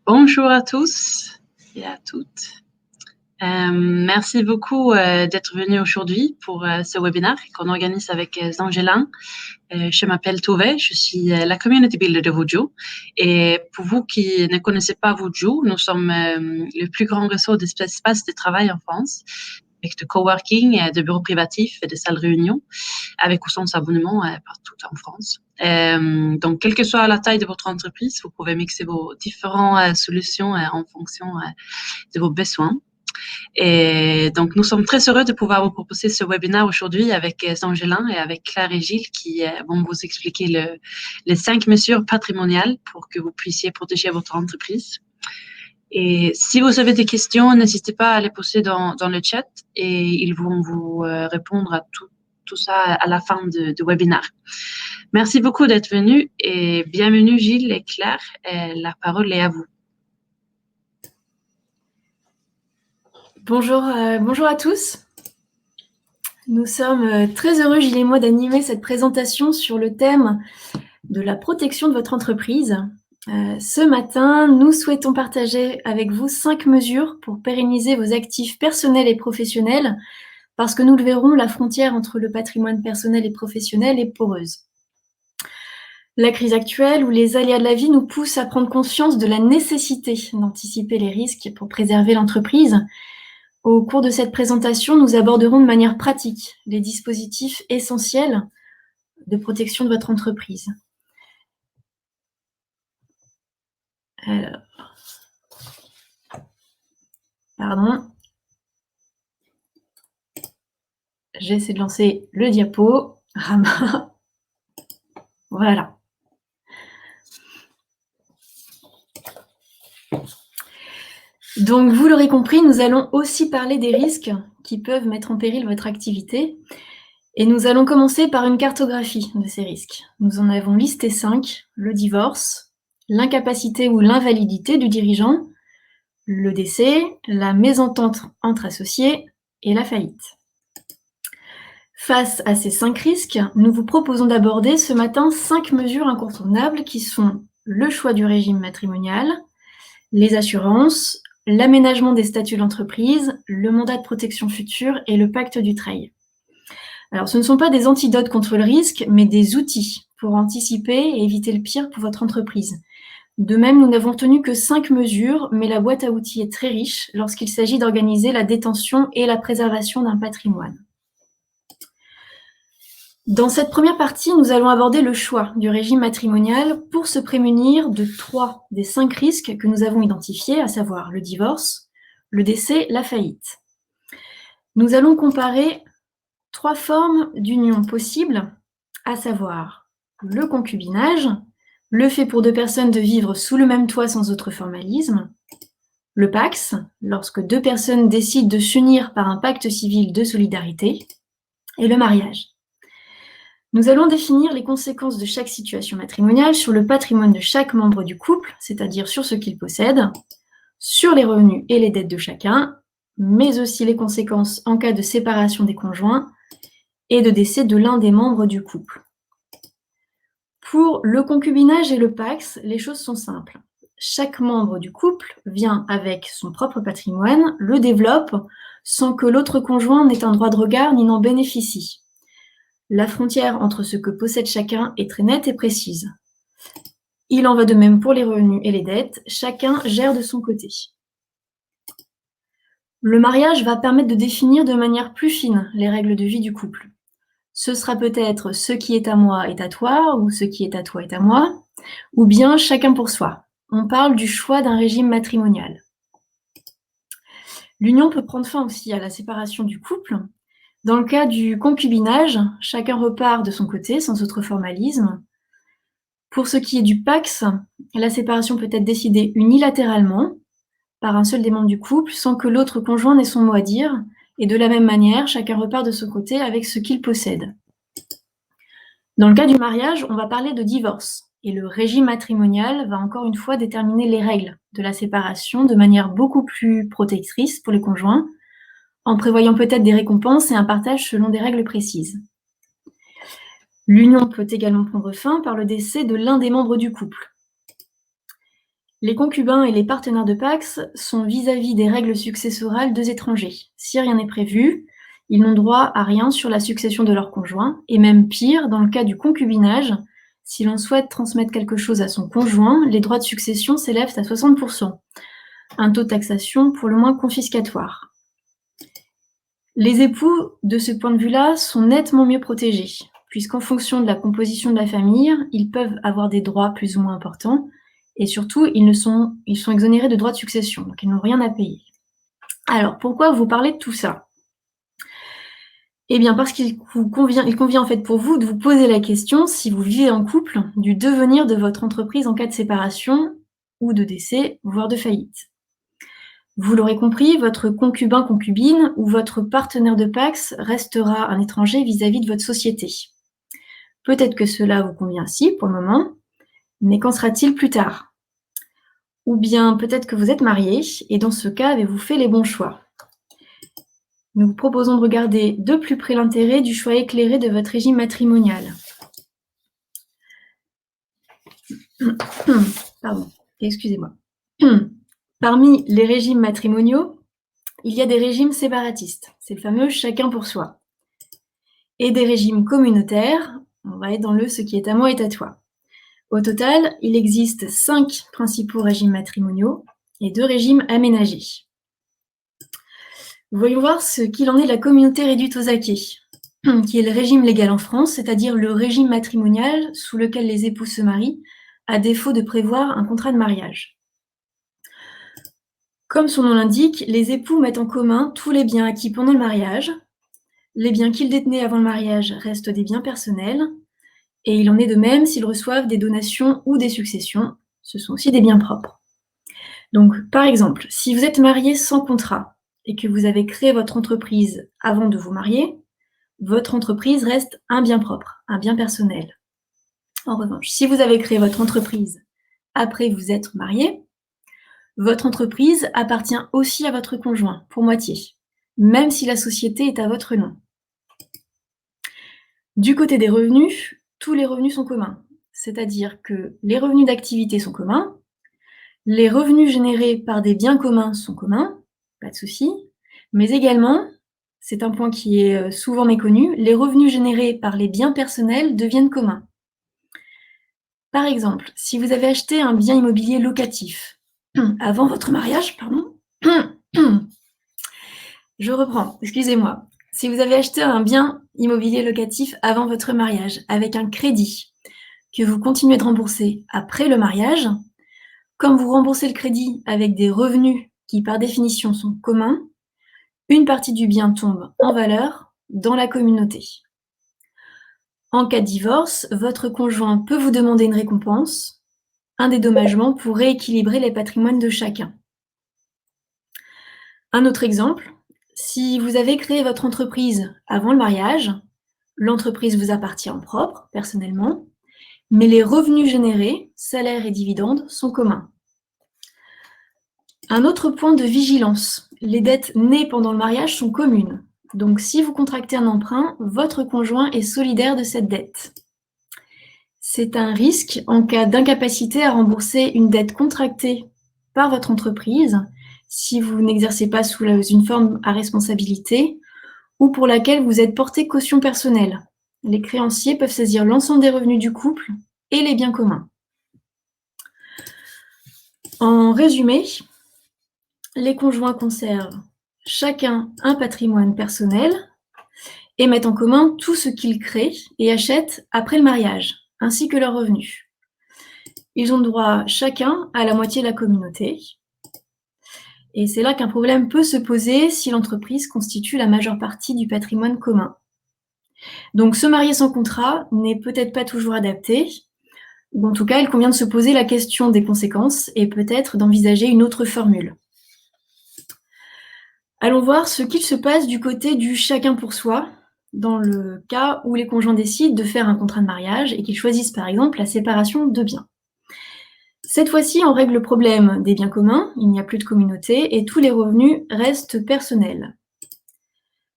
Bonjour à tous et à toutes. Merci beaucoup d'être venus aujourd'hui pour ce webinaire qu'on organise avec Angelin. Je m'appelle Tove, je suis la community builder de Vuju. Et pour vous qui ne connaissez pas Vuju, nous sommes le plus grand réseau d'espaces de travail en France, avec de coworking, de bureaux privatifs et de salles de réunion, avec ou sans abonnement partout en France. Donc, quelle que soit la taille de votre entreprise, vous pouvez mixer vos différentes solutions en fonction de vos besoins. Et donc, nous sommes très heureux de pouvoir vous proposer ce webinaire aujourd'hui avec Angelin et avec Claire et Gilles qui vont vous expliquer les 5 mesures patrimoniales pour que vous puissiez protéger votre entreprise. Et si vous avez des questions, n'hésitez pas à les poser dans le chat et ils vont vous répondre à tout ça à la fin du webinaire. Merci beaucoup d'être venus et bienvenue Gilles et Claire. La parole est à vous. Bonjour à tous. Nous sommes très heureux, Gilles et moi, d'animer cette présentation sur le thème de la protection de votre entreprise. Ce matin, nous souhaitons partager avec vous 5 mesures pour pérenniser vos actifs personnels et professionnels, parce que nous le verrons, la frontière entre le patrimoine personnel et professionnel est poreuse. La crise actuelle ou les aléas de la vie nous poussent à prendre conscience de la nécessité d'anticiper les risques pour préserver l'entreprise. Au cours de cette présentation, nous aborderons de manière pratique les dispositifs essentiels de protection de votre entreprise. Alors, pardon. J'essaie de lancer le diapo. Voilà. Donc, vous l'aurez compris, nous allons aussi parler des risques qui peuvent mettre en péril votre activité. Et nous allons commencer par une cartographie de ces risques. Nous en avons listé 5, le divorce, l'incapacité ou l'invalidité du dirigeant, le décès, la mésentente entre associés et la faillite. Face à ces 5 risques, nous vous proposons d'aborder ce matin 5 mesures incontournables qui sont le choix du régime matrimonial, les assurances, l'aménagement des statuts d'entreprise, le mandat de protection future et le pacte du trail. Alors, ce ne sont pas des antidotes contre le risque, mais des outils pour anticiper et éviter le pire pour votre entreprise. De même, nous n'avons tenu que 5 mesures, mais la boîte à outils est très riche lorsqu'il s'agit d'organiser la détention et la préservation d'un patrimoine. Dans cette première partie, nous allons aborder le choix du régime matrimonial pour se prémunir de 3 des 5 risques que nous avons identifiés, à savoir le divorce, le décès, la faillite. Nous allons comparer 3 formes d'union possibles, à savoir le concubinage, le fait pour 2 personnes de vivre sous le même toit sans autre formalisme, le PACS, lorsque 2 personnes décident de s'unir par un pacte civil de solidarité, et le mariage. Nous allons définir les conséquences de chaque situation matrimoniale sur le patrimoine de chaque membre du couple, c'est-à-dire sur ce qu'il possède, sur les revenus et les dettes de chacun, mais aussi les conséquences en cas de séparation des conjoints et de décès de l'un des membres du couple. Pour le concubinage et le PACS, les choses sont simples. Chaque membre du couple vient avec son propre patrimoine, le développe sans que l'autre conjoint n'ait un droit de regard ni n'en bénéficie. La frontière entre ce que possède chacun est très nette et précise. Il en va de même pour les revenus et les dettes, chacun gère de son côté. Le mariage va permettre de définir de manière plus fine les règles de vie du couple. Ce sera peut-être ce qui est à moi est à toi, ou ce qui est à toi est à moi, ou bien chacun pour soi. On parle du choix d'un régime matrimonial. L'union peut prendre fin aussi à la séparation du couple. Dans le cas du concubinage, chacun repart de son côté sans autre formalisme. Pour ce qui est du PACS, la séparation peut être décidée unilatéralement par un seul des membres du couple sans que l'autre conjoint n'ait son mot à dire, et de la même manière, chacun repart de son côté avec ce qu'il possède. Dans le cas du mariage, on va parler de divorce, et le régime matrimonial va encore une fois déterminer les règles de la séparation de manière beaucoup plus protectrice pour les conjoints, en prévoyant peut-être des récompenses et un partage selon des règles précises. L'union peut également prendre fin par le décès de l'un des membres du couple. Les concubins et les partenaires de Pacs sont vis-à-vis des règles successorales deux étrangers. Si rien n'est prévu, ils n'ont droit à rien sur la succession de leur conjoint, et même pire, dans le cas du concubinage, si l'on souhaite transmettre quelque chose à son conjoint, les droits de succession s'élèvent à 60%, un taux de taxation pour le moins confiscatoire. Les époux, de ce point de vue-là, sont nettement mieux protégés, puisqu'en fonction de la composition de la famille, ils peuvent avoir des droits plus ou moins importants, et surtout, ils sont exonérés de droits de succession, donc ils n'ont rien à payer. Alors, pourquoi vous parlez de tout ça ? Eh bien, parce qu'il convient en fait pour vous de vous poser la question, si vous vivez en couple, du devenir de votre entreprise en cas de séparation ou de décès, voire de faillite. Vous l'aurez compris, votre concubin-concubine ou votre partenaire de Pacs restera un étranger vis-à-vis de votre société. Peut-être que cela vous convient ainsi pour le moment, mais qu'en sera-t-il plus tard ? Ou bien peut-être que vous êtes marié, et dans ce cas, avez-vous fait les bons choix ? Nous vous proposons de regarder de plus près l'intérêt du choix éclairé de votre régime matrimonial. Pardon, excusez-moi. Parmi les régimes matrimoniaux, il y a des régimes séparatistes, c'est le fameux chacun pour soi. Et des régimes communautaires, on va être dans le ce qui est à moi est à toi. Au total, il existe 5 principaux régimes matrimoniaux et 2 régimes aménagés. Voyons voir ce qu'il en est de la communauté réduite aux acquis, qui est le régime légal en France, c'est-à-dire le régime matrimonial sous lequel les époux se marient, à défaut de prévoir un contrat de mariage. Comme son nom l'indique, les époux mettent en commun tous les biens acquis pendant le mariage. Les biens qu'ils détenaient avant le mariage restent des biens personnels, et il en est de même s'ils reçoivent des donations ou des successions, ce sont aussi des biens propres. Donc, par exemple, si vous êtes marié sans contrat et que vous avez créé votre entreprise avant de vous marier, votre entreprise reste un bien propre, un bien personnel. En revanche, si vous avez créé votre entreprise après vous être marié, votre entreprise appartient aussi à votre conjoint, pour moitié, même si la société est à votre nom. Du côté des revenus, tous les revenus sont communs, c'est-à-dire que les revenus d'activité sont communs, les revenus générés par des biens communs sont communs, pas de souci, mais également, c'est un point qui est souvent méconnu, les revenus générés par les biens personnels deviennent communs. Par exemple, si vous avez acheté un bien immobilier locatif avant votre mariage, je reprends, excusez-moi. Si vous avez acheté un bien immobilier locatif avant votre mariage avec un crédit que vous continuez de rembourser après le mariage, comme vous remboursez le crédit avec des revenus qui par définition sont communs, une partie du bien tombe en valeur dans la communauté. En cas de divorce, votre conjoint peut vous demander une récompense, un dédommagement pour rééquilibrer les patrimoines de chacun. Un autre exemple, si vous avez créé votre entreprise avant le mariage, l'entreprise vous appartient en propre, personnellement, mais les revenus générés, salaires et dividendes, sont communs. Un autre point de vigilance, les dettes nées pendant le mariage sont communes. Donc si vous contractez un emprunt, votre conjoint est solidaire de cette dette. C'est un risque en cas d'incapacité à rembourser une dette contractée par votre entreprise si vous n'exercez pas sous une forme à responsabilité ou pour laquelle vous êtes porté caution personnelle. Les créanciers peuvent saisir l'ensemble des revenus du couple et les biens communs. En résumé, les conjoints conservent chacun un patrimoine personnel et mettent en commun tout ce qu'ils créent et achètent après le mariage, ainsi que leurs revenus. Ils ont droit chacun à la moitié de la communauté. Et c'est là qu'un problème peut se poser si l'entreprise constitue la majeure partie du patrimoine commun. Donc se marier sans contrat n'est peut-être pas toujours adapté, ou en tout cas il convient de se poser la question des conséquences et peut-être d'envisager une autre formule. Allons voir ce qu'il se passe du côté du chacun pour soi, dans le cas où les conjoints décident de faire un contrat de mariage et qu'ils choisissent par exemple la séparation de biens. Cette fois-ci, on règle le problème des biens communs, il n'y a plus de communauté et tous les revenus restent personnels.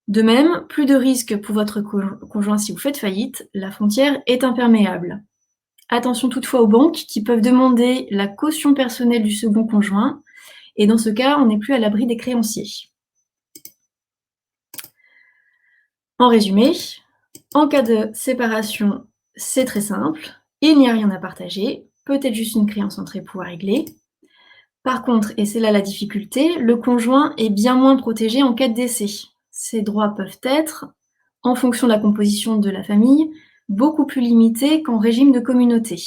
De même, plus de risque pour votre conjoint si vous faites faillite, la frontière est imperméable. Attention toutefois aux banques qui peuvent demander la caution personnelle du second conjoint, et dans ce cas, on n'est plus à l'abri des créanciers. En résumé, en cas de séparation, c'est très simple, il n'y a rien à partager, peut-être juste une créance entre époux à régler. Par contre, et c'est là la difficulté, le conjoint est bien moins protégé en cas de décès. Ses droits peuvent être, en fonction de la composition de la famille, beaucoup plus limités qu'en régime de communauté.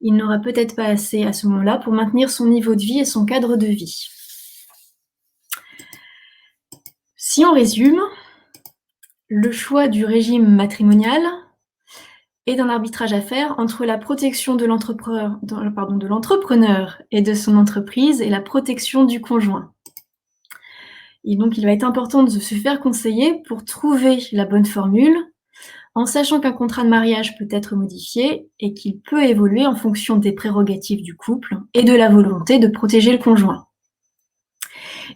Il n'aura peut-être pas assez à ce moment-là pour maintenir son niveau de vie et son cadre de vie. Si on résume, le choix du régime matrimonial est d'un arbitrage à faire entre la protection de l'entrepreneur et de son entreprise et la protection du conjoint. Et donc, il va être important de se faire conseiller pour trouver la bonne formule, en sachant qu'un contrat de mariage peut être modifié et qu'il peut évoluer en fonction des prérogatives du couple et de la volonté de protéger le conjoint.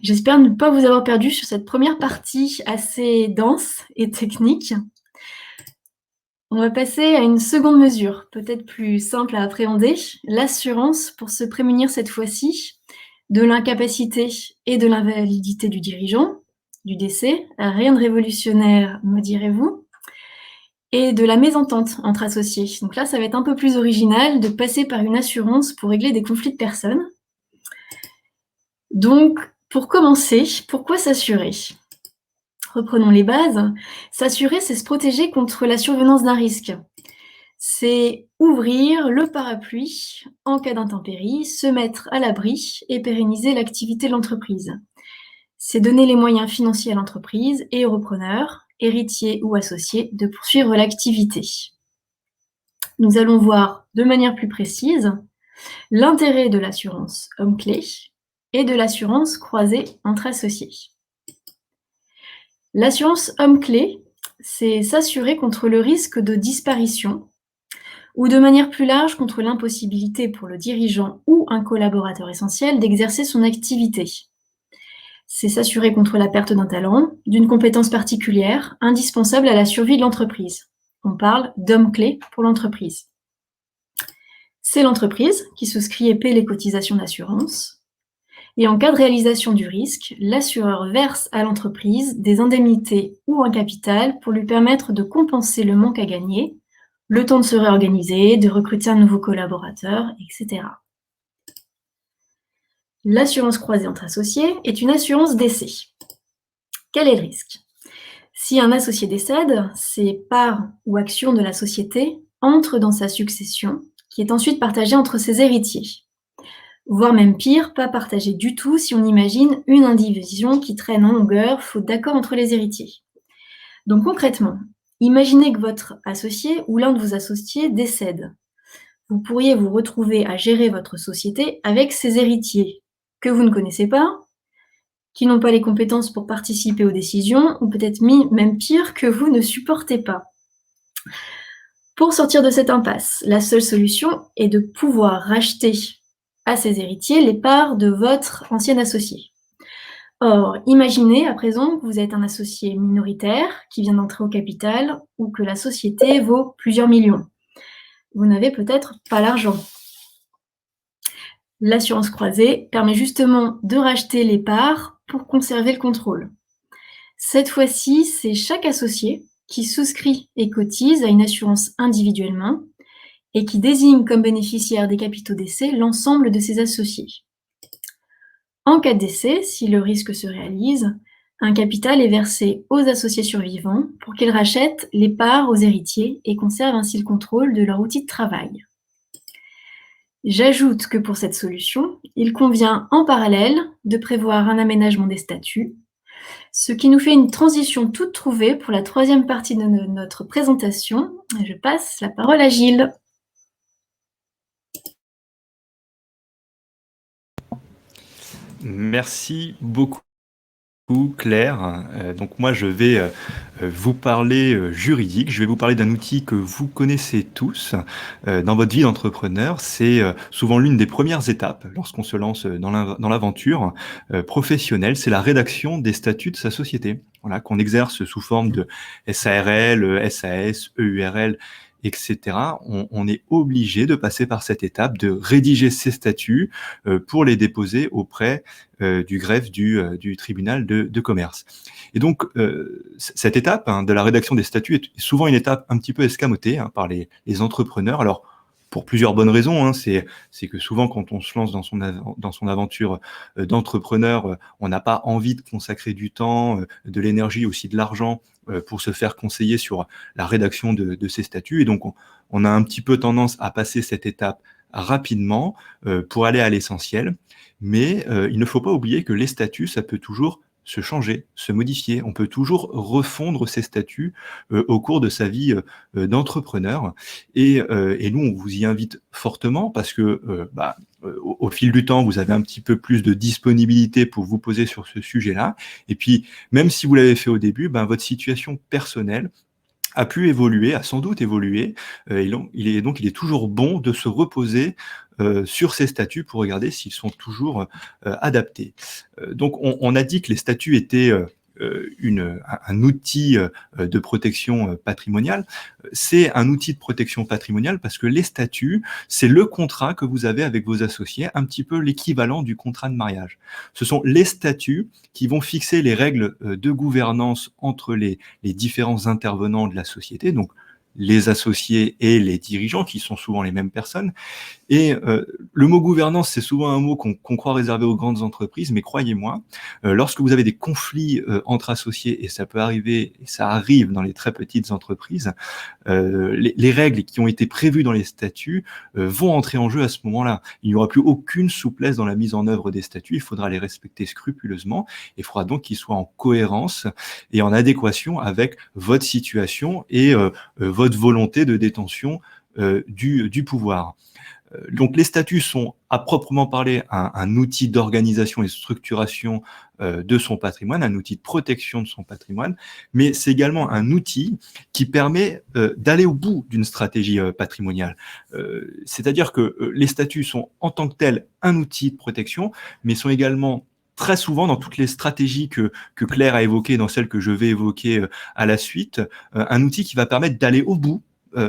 J'espère ne pas vous avoir perdu sur cette première partie assez dense et technique. On va passer à une seconde mesure, peut-être plus simple à appréhender, l'assurance pour se prémunir cette fois-ci de l'incapacité et de l'invalidité du dirigeant, du décès, rien de révolutionnaire, me direz-vous, et de la mésentente entre associés. Donc là, ça va être un peu plus original de passer par une assurance pour régler des conflits de personnes. Donc, pour commencer, pourquoi s'assurer ? Reprenons les bases. S'assurer, c'est se protéger contre la survenance d'un risque. C'est ouvrir le parapluie en cas d'intempérie, se mettre à l'abri et pérenniser l'activité de l'entreprise. C'est donner les moyens financiers à l'entreprise et aux repreneurs, héritiers ou associés, de poursuivre l'activité. Nous allons voir de manière plus précise l'intérêt de l'assurance homme-clé et de l'assurance croisée entre associés. L'assurance homme-clé, c'est s'assurer contre le risque de disparition ou de manière plus large contre l'impossibilité pour le dirigeant ou un collaborateur essentiel d'exercer son activité. C'est s'assurer contre la perte d'un talent, d'une compétence particulière, indispensable à la survie de l'entreprise. On parle d'homme-clé pour l'entreprise. C'est l'entreprise qui souscrit et paie les cotisations d'assurance. Et en cas de réalisation du risque, l'assureur verse à l'entreprise des indemnités ou un capital pour lui permettre de compenser le manque à gagner, le temps de se réorganiser, de recruter un nouveau collaborateur, etc. L'assurance croisée entre associés est une assurance décès. Quel est le risque ? Si un associé décède, ses parts ou actions de la société entrent dans sa succession, qui est ensuite partagée entre ses héritiers. Voire même pire, pas partagée du tout si on imagine une indivision qui traîne en longueur, faute d'accord entre les héritiers. Donc concrètement, imaginez que votre associé ou l'un de vos associés décède. Vous pourriez vous retrouver à gérer votre société avec ses héritiers, que vous ne connaissez pas, qui n'ont pas les compétences pour participer aux décisions, ou peut-être même pire, que vous ne supportez pas. Pour sortir de cette impasse, la seule solution est de pouvoir racheter à ses héritiers les parts de votre ancien associé. Or, imaginez à présent que vous êtes un associé minoritaire qui vient d'entrer au capital ou que la société vaut plusieurs millions. Vous n'avez peut-être pas l'argent. L'assurance croisée permet justement de racheter les parts pour conserver le contrôle. Cette fois-ci, c'est chaque associé qui souscrit et cotise à une assurance individuellement et qui désigne comme bénéficiaire des capitaux décès l'ensemble de ses associés. En cas de décès, si le risque se réalise, un capital est versé aux associés survivants pour qu'ils rachètent les parts aux héritiers et conservent ainsi le contrôle de leur outil de travail. J'ajoute que pour cette solution, il convient en parallèle de prévoir un aménagement des statuts, ce qui nous fait une transition toute trouvée pour la troisième partie de notre présentation. Je passe la parole à Gilles. Merci beaucoup, Claire. Donc moi, je vais vous parler juridique. Je vais vous parler d'un outil que vous connaissez tous dans votre vie d'entrepreneur. C'est souvent l'une des premières étapes lorsqu'on se lance dans l'aventure professionnelle. C'est la rédaction des statuts de sa société, voilà, qu'on exerce sous forme de SARL, SAS, EURL etc., on est obligé de passer par cette étape de rédiger ces statuts pour les déposer auprès du greffe du tribunal de commerce. Et donc, cette étape de la rédaction des statuts est souvent une étape un petit peu escamotée par les entrepreneurs. Alors, pour plusieurs bonnes raisons, c'est que souvent, quand on se lance dans son aventure d'entrepreneur, on n'a pas envie de consacrer du temps, de l'énergie, aussi de l'argent pour se faire conseiller sur la rédaction de ces statuts. Et donc, on a un petit peu tendance à passer cette étape rapidement pour aller à l'essentiel. Mais il ne faut pas oublier que les statuts, ça peut toujours se changer, se modifier. On peut toujours refondre ses statuts au cours de sa vie d'entrepreneur. Et nous, on vous y invite fortement parce que au fil du temps, vous avez un petit peu plus de disponibilité pour vous poser sur ce sujet-là. Et puis, même si vous l'avez fait au début, votre situation personnelle a pu évoluer, a sans doute évolué. Il est toujours bon de se reposer sur ces statuts pour regarder s'ils sont toujours adaptés. Donc, on a dit que les statuts étaient un outil de protection patrimoniale. C'est un outil de protection patrimoniale parce que les statuts, c'est le contrat que vous avez avec vos associés, un petit peu l'équivalent du contrat de mariage. Ce sont les statuts qui vont fixer les règles de gouvernance entre les différents intervenants de la société, donc les associés et les dirigeants, qui sont souvent les mêmes personnes. Et le mot gouvernance, c'est souvent un mot qu'on croit réservé aux grandes entreprises, mais croyez-moi, lorsque vous avez des conflits entre associés, et ça peut arriver, et ça arrive dans les très petites entreprises, les règles qui ont été prévues dans les statuts vont entrer en jeu à ce moment-là. Il n'y aura plus aucune souplesse dans la mise en œuvre des statuts, il faudra les respecter scrupuleusement, et il faudra donc qu'ils soient en cohérence et en adéquation avec votre situation et votre volonté de détention du pouvoir. Donc les statuts sont à proprement parler un outil d'organisation et de structuration de son patrimoine, un outil de protection de son patrimoine, mais c'est également un outil qui permet d'aller au bout d'une stratégie patrimoniale. C'est-à-dire que les statuts sont en tant que tels un outil de protection, mais sont également très souvent dans toutes les stratégies que Claire a évoquées, dans celles que je vais évoquer à la suite, un outil qui va permettre d'aller au bout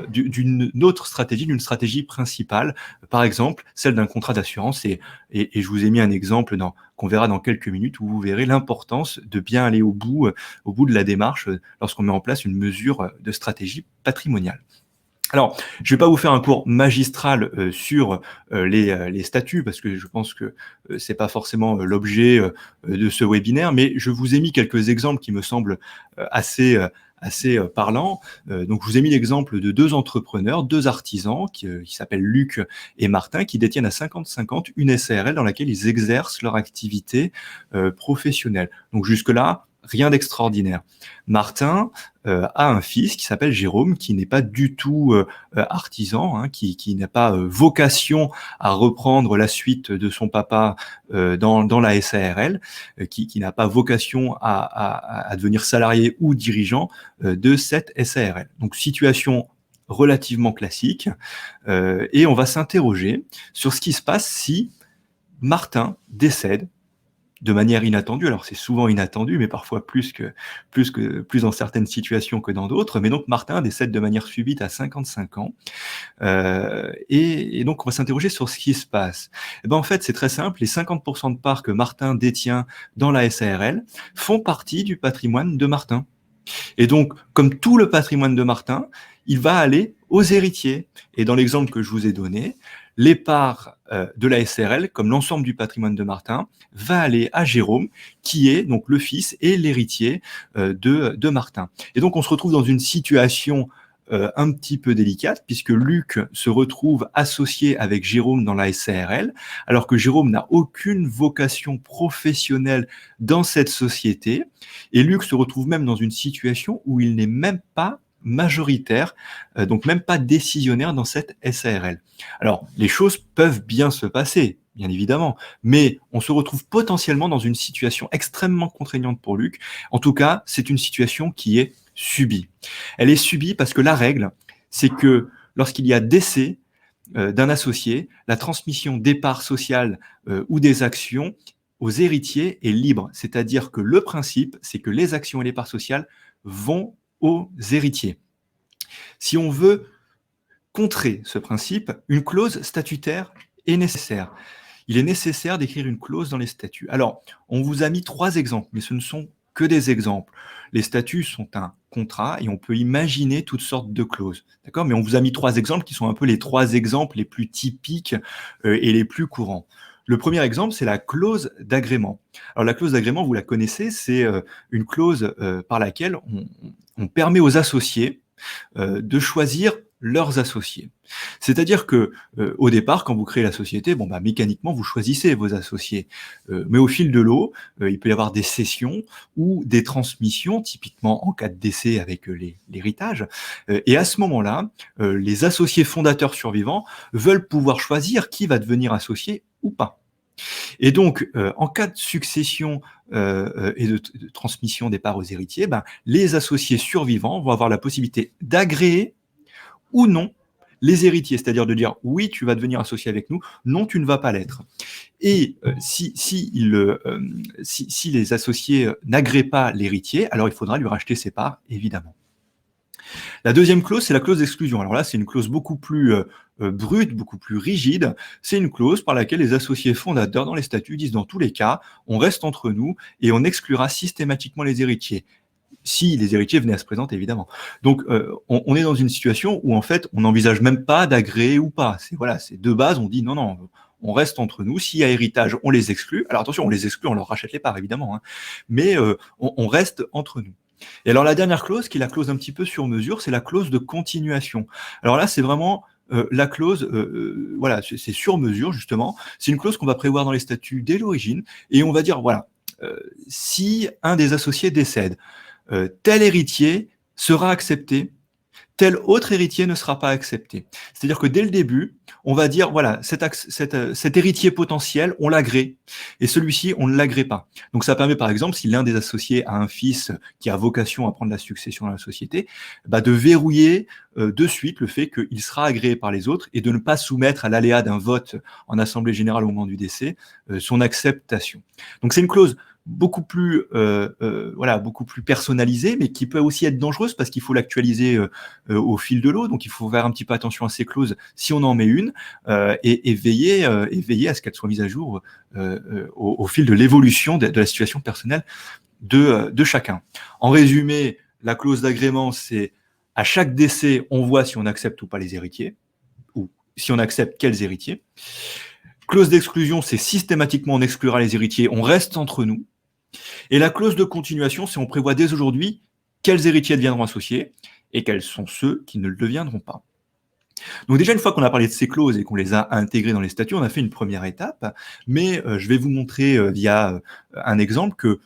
d'une autre stratégie, d'une stratégie principale, par exemple celle d'un contrat d'assurance. Et je vous ai mis un exemple qu'on verra dans quelques minutes où vous verrez l'importance de bien aller au bout de la démarche lorsqu'on met en place une mesure de stratégie patrimoniale. Alors, je ne vais pas vous faire un cours magistral sur les statuts parce que je pense que c'est pas forcément l'objet de ce webinaire, mais je vous ai mis quelques exemples qui me semblent assez parlants. Donc, je vous ai mis l'exemple de deux entrepreneurs, deux artisans qui s'appellent Luc et Martin, qui détiennent à 50-50 une SARL dans laquelle ils exercent leur activité professionnelle. Donc, jusque-là, rien d'extraordinaire. Martin a un fils qui s'appelle Jérôme, qui n'est pas du tout artisan, qui n'a pas vocation à reprendre la suite de son papa dans la SARL, qui n'a pas vocation à devenir salarié ou dirigeant de cette SARL. Donc, situation relativement classique, et on va s'interroger sur ce qui se passe si Martin décède de manière inattendue. Alors c'est souvent inattendu, mais parfois plus dans certaines situations que dans d'autres. Mais donc Martin décède de manière subite à 55 ans. Et donc on va s'interroger sur ce qui se passe. Et en fait, c'est très simple. Les 50% de parts que Martin détient dans la SARL font partie du patrimoine de Martin. Et donc, comme tout le patrimoine de Martin, il va aller aux héritiers. Et dans l'exemple que je vous ai donné, les parts de la SARL, comme l'ensemble du patrimoine de Martin, va aller à Jérôme, qui est donc le fils et l'héritier de Martin. Et donc, on se retrouve dans une situation un petit peu délicate, puisque Luc se retrouve associé avec Jérôme dans la SARL, alors que Jérôme n'a aucune vocation professionnelle dans cette société, et Luc se retrouve même dans une situation où il n'est même pas majoritaire, donc même pas décisionnaire dans cette SARL. Alors, les choses peuvent bien se passer, bien évidemment, mais on se retrouve potentiellement dans une situation extrêmement contraignante pour Luc. En tout cas, c'est une situation qui est subie. Elle est subie parce que la règle, c'est que lorsqu'il y a décès d'un associé, la transmission des parts sociales ou des actions aux héritiers est libre. C'est-à-dire que le principe, c'est que les actions et les parts sociales vont aux héritiers. Si on veut contrer ce principe, une clause statutaire est nécessaire. Il est nécessaire d'écrire une clause dans les statuts. Alors, on vous a mis 3 exemples, mais ce ne sont que des exemples. Les statuts sont un contrat et on peut imaginer toutes sortes de clauses. D'accord ? Mais on vous a mis 3 exemples qui sont un peu les 3 exemples les plus typiques et les plus courants. Le premier exemple, c'est la clause d'agrément. Alors, la clause d'agrément, vous la connaissez, c'est une clause par laquelle on permet aux associés de choisir leurs associés. C'est-à-dire que au départ, quand vous créez la société, mécaniquement, vous choisissez vos associés. Mais au fil de l'eau, il peut y avoir des cessions ou des transmissions, typiquement en cas de décès avec l'héritage. Et à ce moment-là, les associés fondateurs survivants veulent pouvoir choisir qui va devenir associé ou pas. Et donc, en cas de succession et de transmission des parts aux héritiers, les associés survivants vont avoir la possibilité d'agréer ou non les héritiers, c'est-à-dire de dire oui, tu vas devenir associé avec nous, non, tu ne vas pas l'être. Et si les associés n'agréent pas l'héritier, alors il faudra lui racheter ses parts, évidemment. La deuxième clause, c'est la clause d'exclusion. Alors là, c'est une clause beaucoup plus brute, beaucoup plus rigide. C'est une clause par laquelle les associés fondateurs dans les statuts disent dans tous les cas, on reste entre nous et on exclura systématiquement les héritiers. Si les héritiers venaient à se présenter, évidemment. Donc, on est dans une situation où, en fait, on n'envisage même pas d'agréer ou pas. C'est de base, on dit non, on reste entre nous. S'il y a héritage, on les exclut. Alors attention, on les exclut, on leur rachète les parts, évidemment. Mais on reste entre nous. Et alors, la dernière clause, qui est la clause un petit peu sur mesure, c'est la clause de continuation. Alors là, c'est vraiment la clause, c'est sur mesure, justement. C'est une clause qu'on va prévoir dans les statuts dès l'origine. Et on va dire, si un des associés décède, tel héritier sera accepté, tel autre héritier ne sera pas accepté. C'est-à-dire que dès le début, on va dire, cet héritier potentiel, on l'agrée, et celui-ci, on ne l'agrée pas. Donc ça permet par exemple, si l'un des associés a un fils qui a vocation à prendre la succession dans la société, de verrouiller de suite le fait qu'il sera agréé par les autres et de ne pas soumettre à l'aléa d'un vote en assemblée générale au moment du décès son acceptation. Donc c'est une clause beaucoup plus personnalisée, mais qui peut aussi être dangereuse parce qu'il faut l'actualiser au fil de l'eau. Donc il faut faire un petit peu attention à ces clauses si on en met une et veiller à ce qu'elle soit mise à jour au fil de l'évolution de la situation personnelle de chacun. En résumé, la clause d'agrément, c'est à chaque décès, on voit si on accepte ou pas les héritiers, ou si on accepte quels héritiers. Clause d'exclusion, c'est systématiquement on exclura les héritiers, on reste entre nous. Et la clause de continuation, c'est on prévoit dès aujourd'hui quels héritiers deviendront associés et quels sont ceux qui ne le deviendront pas. Donc déjà, une fois qu'on a parlé de ces clauses et qu'on les a intégrées dans les statuts, on a fait une première étape, mais je vais vous montrer via un exemple que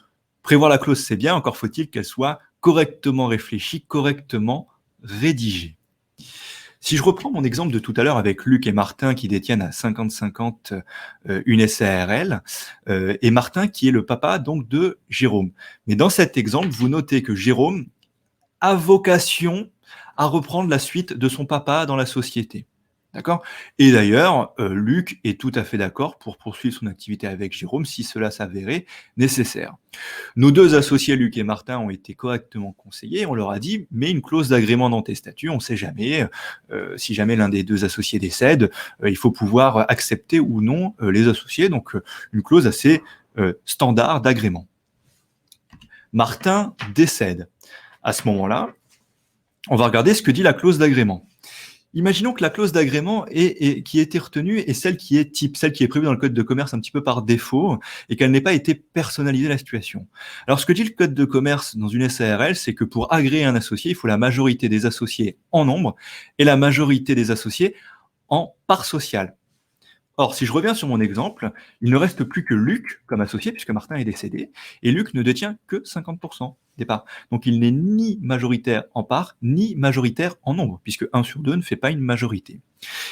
prévoir la clause, c'est bien, encore faut-il qu'elle soit correctement réfléchie, correctement rédigée. Si je reprends mon exemple de tout à l'heure avec Luc et Martin qui détiennent à 50-50 une SARL, et Martin qui est le papa donc de Jérôme. Mais dans cet exemple, vous notez que Jérôme a vocation à reprendre la suite de son papa dans la société. D'accord ? Et d'ailleurs, Luc est tout à fait d'accord pour poursuivre son activité avec Jérôme si cela s'avérait nécessaire. Nos 2 associés, Luc et Martin, ont été correctement conseillés. On leur a dit, mets une clause d'agrément dans tes statuts, on ne sait jamais. Si jamais l'un des 2 associés décède, il faut pouvoir accepter ou non les associés. Donc, une clause assez standard d'agrément. Martin décède. À ce moment-là, on va regarder ce que dit la clause d'agrément. Imaginons que la clause d'agrément qui a été retenue est celle qui est type, celle qui est prévue dans le code de commerce un petit peu par défaut et qu'elle n'ait pas été personnalisée à la situation. Alors, ce que dit le code de commerce dans une SARL, c'est que pour agréer un associé, il faut la majorité des associés en nombre et la majorité des associés en part sociale. Or, si je reviens sur mon exemple, il ne reste plus que Luc comme associé, puisque Martin est décédé, et Luc ne détient que 50% des parts. Donc, il n'est ni majoritaire en part, ni majoritaire en nombre, puisque 1 sur 2 ne fait pas une majorité.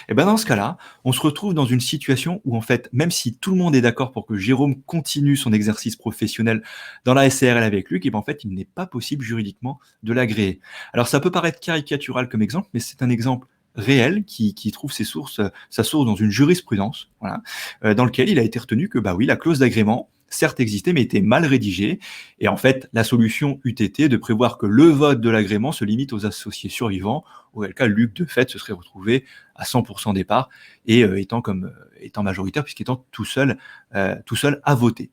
Et bien dans ce cas-là, on se retrouve dans une situation où, en fait, même si tout le monde est d'accord pour que Jérôme continue son exercice professionnel dans la SARL avec Luc, et bien en fait, il n'est pas possible juridiquement de l'agréer. Alors, ça peut paraître caricatural comme exemple, mais c'est un exemple réel qui trouve sa source dans une jurisprudence, voilà, dans lequel il a été retenu que, bah oui, la clause d'agrément, certes existait, mais était mal rédigée. Et en fait, la solution eût été de prévoir que le vote de l'agrément se limite aux associés survivants, auquel cas Luc, de fait, se serait retrouvé à 100% des parts et étant majoritaire, puisqu'étant tout seul à voter.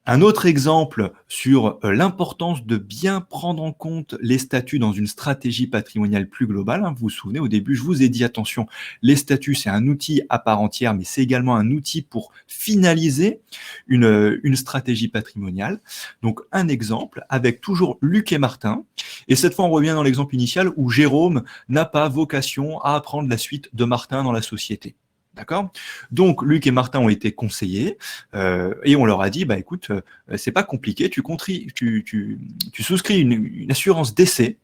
Un autre exemple sur l'importance de bien prendre en compte les statuts dans une stratégie patrimoniale plus globale. Vous vous souvenez, au début, je vous ai dit, attention, les statuts, c'est un outil à part entière, mais c'est également un outil pour finaliser une stratégie patrimoniale. Donc, un exemple avec toujours Luc et Martin. Et cette fois, on revient dans l'exemple initial où Jérôme n'a pas vocation à apprendre la suite de Martin dans la société. D'accord ? Donc, Luc et Martin ont été conseillés et on leur a dit, bah écoute, c'est pas compliqué, tu souscris une assurance décès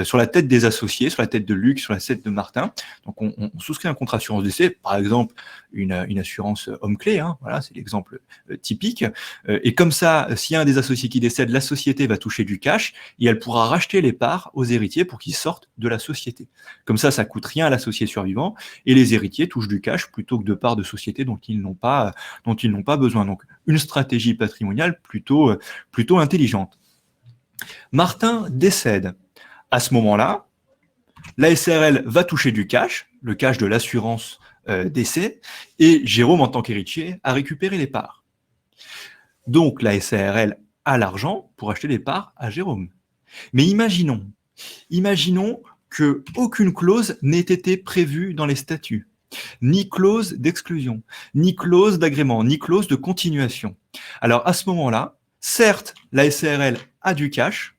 sur la tête des associés, sur la tête de Luc, sur la tête de Martin. Donc, on souscrit un contrat d'assurance décès, par exemple une assurance homme-clé, voilà, c'est l'exemple typique. Et comme ça, s'il y a un des associés qui décède, la société va toucher du cash et elle pourra racheter les parts aux héritiers pour qu'ils sortent de la société. Comme ça coûte rien à l'associé survivant et les héritiers touchent du cash plutôt que de parts de société dont ils n'ont pas besoin. Donc, une stratégie patrimoniale plutôt intelligente. Martin décède. À ce moment-là, la SARL va toucher du cash, le cash de l'assurance décès, et Jérôme, en tant qu'héritier, a récupéré les parts. Donc, la SARL a l'argent pour acheter les parts à Jérôme. Mais imaginons qu'aucune clause n'ait été prévue dans les statuts. Ni clause d'exclusion, ni clause d'agrément, ni clause de continuation. Alors, à ce moment-là, certes, la SARL a du cash,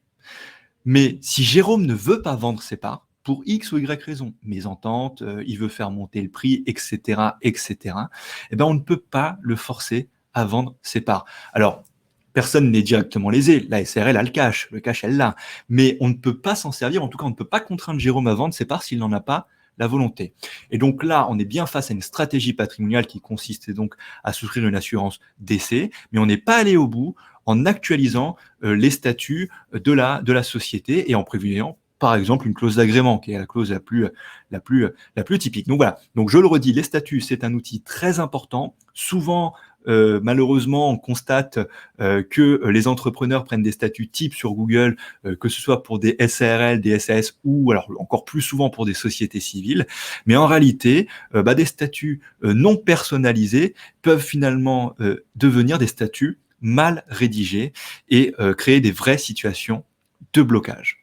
mais si Jérôme ne veut pas vendre ses parts, pour X ou Y raison, mésentente, il veut faire monter le prix, etc., eh ben on ne peut pas le forcer à vendre ses parts. Alors, personne n'est directement lésé, la SARL a le cash elle l'a, mais on ne peut pas s'en servir, en tout cas on ne peut pas contraindre Jérôme à vendre ses parts s'il n'en a pas la volonté. Et donc là, on est bien face à une stratégie patrimoniale qui consiste donc à souscrire une assurance décès, mais on n'est pas allé au bout en actualisant les statuts de la société et en prévoyant par exemple une clause d'agrément, qui est la clause la plus typique. Donc voilà, donc je le redis, les statuts, c'est un outil très important. Souvent, malheureusement, on constate que les entrepreneurs prennent des statuts types sur Google, que ce soit pour des SARL, des SAS ou alors encore plus souvent pour des sociétés civiles. Mais en réalité, des statuts non personnalisés peuvent finalement devenir des statuts mal rédigés et créer des vraies situations de blocage.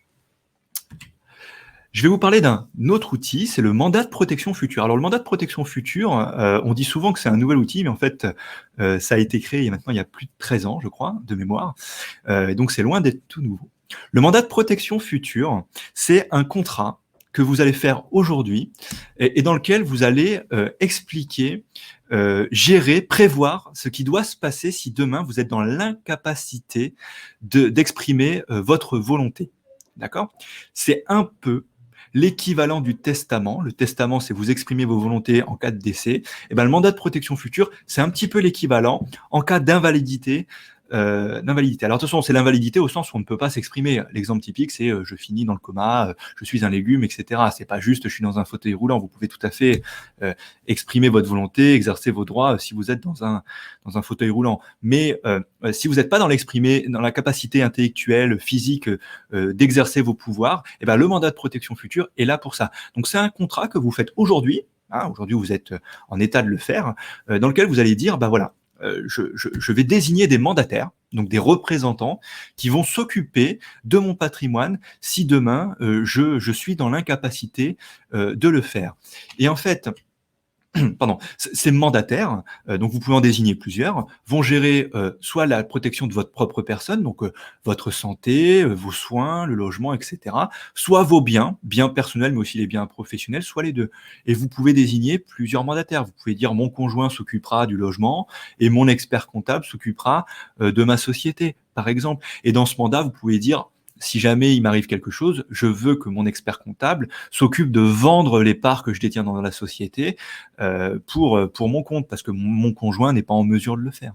Je vais vous parler d'un autre outil, c'est le mandat de protection future. Alors le mandat de protection future, on dit souvent que c'est un nouvel outil, mais en fait, ça a été créé il y a plus de 13 ans, je crois, de mémoire. Donc c'est loin d'être tout nouveau. Le mandat de protection future, c'est un contrat que vous allez faire aujourd'hui et dans lequel vous allez expliquer, gérer, prévoir ce qui doit se passer si demain vous êtes dans l'incapacité d'exprimer votre volonté. D'accord ? C'est un peu l'équivalent du testament. Le testament, c'est vous exprimer vos volontés en cas de décès. Et ben, le mandat de protection future, c'est un petit peu l'équivalent en cas d'invalidité. Alors attention, c'est l'invalidité au sens où on ne peut pas s'exprimer. L'exemple typique, c'est je finis dans le coma, je suis un légume, etc. C'est pas juste je suis dans un fauteuil roulant. Vous pouvez tout à fait exprimer votre volonté, exercer vos droits si vous êtes dans un fauteuil roulant. Mais si vous n'êtes pas dans la capacité intellectuelle, physique d'exercer vos pouvoirs, et ben le mandat de protection future est là pour ça. Donc c'est un contrat que vous faites aujourd'hui. Aujourd'hui, vous êtes en état de le faire, dans lequel vous allez dire, voilà. Je vais désigner des mandataires, donc des représentants, qui vont s'occuper de mon patrimoine si demain je suis dans l'incapacité de le faire. Et en fait, ces mandataires, donc vous pouvez en désigner plusieurs, vont gérer soit la protection de votre propre personne, donc votre santé, vos soins, le logement, etc., soit vos biens personnels, mais aussi les biens professionnels, soit les deux. Et vous pouvez désigner plusieurs mandataires. Vous pouvez dire mon conjoint s'occupera du logement et mon expert comptable s'occupera de ma société, par exemple. Et dans ce mandat, vous pouvez dire si jamais il m'arrive quelque chose, je veux que mon expert comptable s'occupe de vendre les parts que je détiens dans la société pour mon compte, parce que mon conjoint n'est pas en mesure de le faire.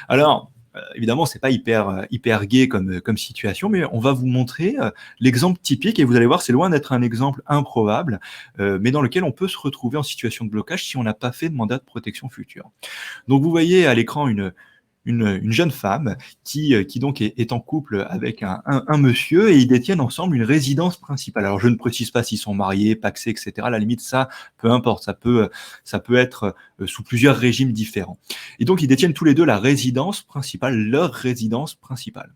Alors, Évidemment, c'est pas hyper gai comme situation, mais on va vous montrer l'exemple typique et vous allez voir, c'est loin d'être un exemple improbable, mais dans lequel on peut se retrouver en situation de blocage si on n'a pas fait de mandat de protection future. Donc vous voyez à l'écran une jeune femme qui donc est en couple avec un monsieur et ils détiennent ensemble une résidence principale. Alors je ne précise pas s'ils sont mariés, pacsés, etc. À la limite, ça, peu importe, ça peut être sous plusieurs régimes différents. Et donc ils détiennent tous les deux la résidence principale, leur résidence principale.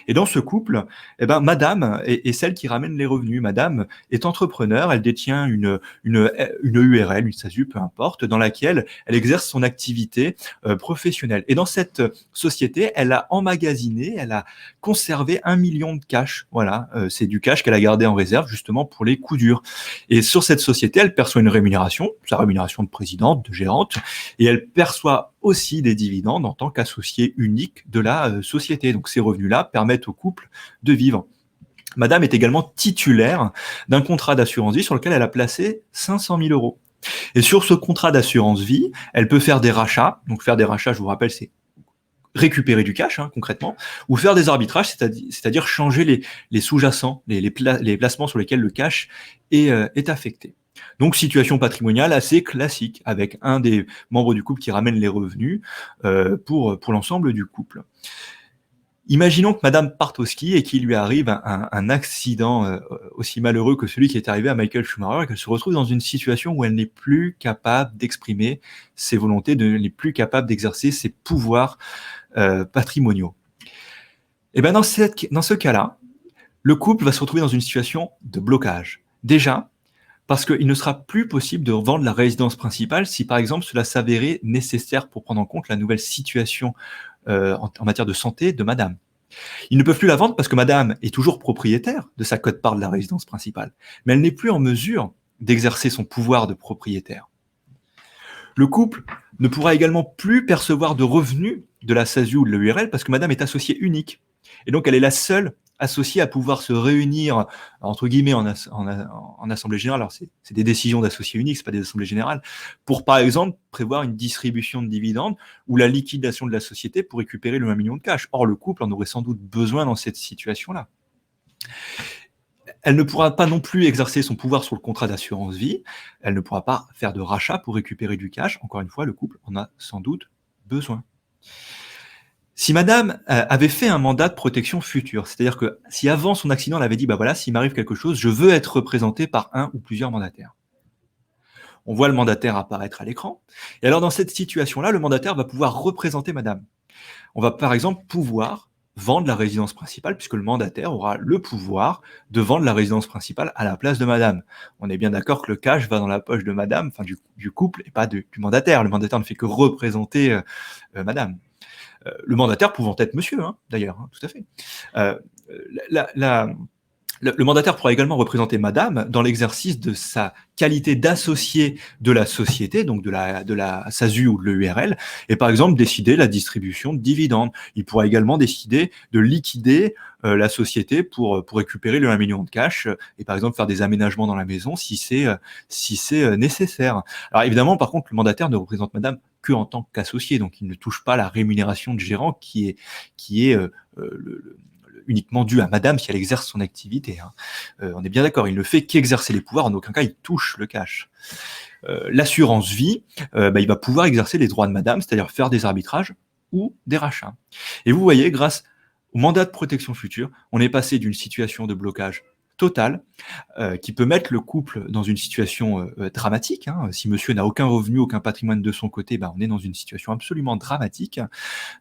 Et dans ce couple, eh ben, madame est celle qui ramène les revenus. Madame est entrepreneur, elle détient une URL, une SASU, peu importe, dans laquelle elle exerce son activité professionnelle. Et dans cette société, elle a emmagasiné, elle a conservé 1 million de cash. Voilà, c'est du cash qu'elle a gardé en réserve justement pour les coups durs. Et sur cette société, elle perçoit une rémunération, sa rémunération de présidente, de gérante, et elle perçoit aussi des dividendes en tant qu'associé unique de la société. Donc ces revenus-là permettent au couple de vivre. Madame est également titulaire d'un contrat d'assurance vie sur lequel elle a placé 500 000 euros. Et sur ce contrat d'assurance vie, elle peut faire des rachats. Donc faire des rachats, je vous rappelle, c'est récupérer du cash, concrètement, ou faire des arbitrages, c'est-à-dire changer les sous-jacents, les placements sur lesquels le cash est affecté. Donc, situation patrimoniale assez classique, avec un des membres du couple qui ramène les revenus pour l'ensemble du couple. Imaginons que Madame parte au ski et qu'il lui arrive un accident aussi malheureux que celui qui est arrivé à Michael Schumacher et qu'elle se retrouve dans une situation où elle n'est plus capable d'exprimer ses volontés, elle n'est plus capable d'exercer ses pouvoirs patrimoniaux. Et bien dans ce cas-là, le couple va se retrouver dans une situation de blocage. Déjà, parce qu'il ne sera plus possible de vendre la résidence principale si, par exemple, cela s'avérait nécessaire pour prendre en compte la nouvelle situation en matière de santé de Madame. Ils ne peuvent plus la vendre parce que Madame est toujours propriétaire de sa quote-part de la résidence principale, mais elle n'est plus en mesure d'exercer son pouvoir de propriétaire. Le couple ne pourra également plus percevoir de revenus de la SASU ou de l'URL parce que Madame est associée unique. Et donc, elle est la seule associés à pouvoir se réunir, entre guillemets, en assemblée générale. Alors, c'est des décisions d'associés uniques, c'est pas des assemblées générales, pour, par exemple, prévoir une distribution de dividendes ou la liquidation de la société pour récupérer le 1 million de cash. Or, le couple en aurait sans doute besoin dans cette situation-là. Elle ne pourra pas non plus exercer son pouvoir sur le contrat d'assurance vie. Elle ne pourra pas faire de rachat pour récupérer du cash. Encore une fois, le couple en a sans doute besoin. Si Madame avait fait un mandat de protection future, c'est-à-dire que si avant son accident, elle avait dit, bah voilà, s'il m'arrive quelque chose, je veux être représenté par un ou plusieurs mandataires. On voit le mandataire apparaître à l'écran. Et alors, dans cette situation-là, le mandataire va pouvoir représenter Madame. On va, par exemple, pouvoir vendre la résidence principale, puisque le mandataire aura le pouvoir de vendre la résidence principale à la place de Madame. On est bien d'accord que le cash va dans la poche de Madame, enfin du couple, et pas du mandataire. Le mandataire ne fait que représenter Madame. Le mandataire pouvant être monsieur, d'ailleurs, tout à fait. Le mandataire pourra également représenter Madame dans l'exercice de sa qualité d'associé de la société, donc de la SASU ou de l'URL, et par exemple décider la distribution de dividendes. Il pourra également décider de liquider la société pour récupérer le 1 million de cash et par exemple faire des aménagements dans la maison si c'est nécessaire. Alors évidemment, par contre, le mandataire ne représente Madame que en tant qu'associé, donc il ne touche pas la rémunération de gérant qui est uniquement due à Madame si elle exerce son activité. On est bien d'accord, il ne fait qu'exercer les pouvoirs, en aucun cas il touche le cash. L'assurance vie, il va pouvoir exercer les droits de Madame, c'est-à-dire faire des arbitrages ou des rachats. Et vous voyez, grâce au mandat de protection future, on est passé d'une situation de blocage total qui peut mettre le couple dans une situation dramatique. Si monsieur n'a aucun revenu, aucun patrimoine de son côté, on est dans une situation absolument dramatique.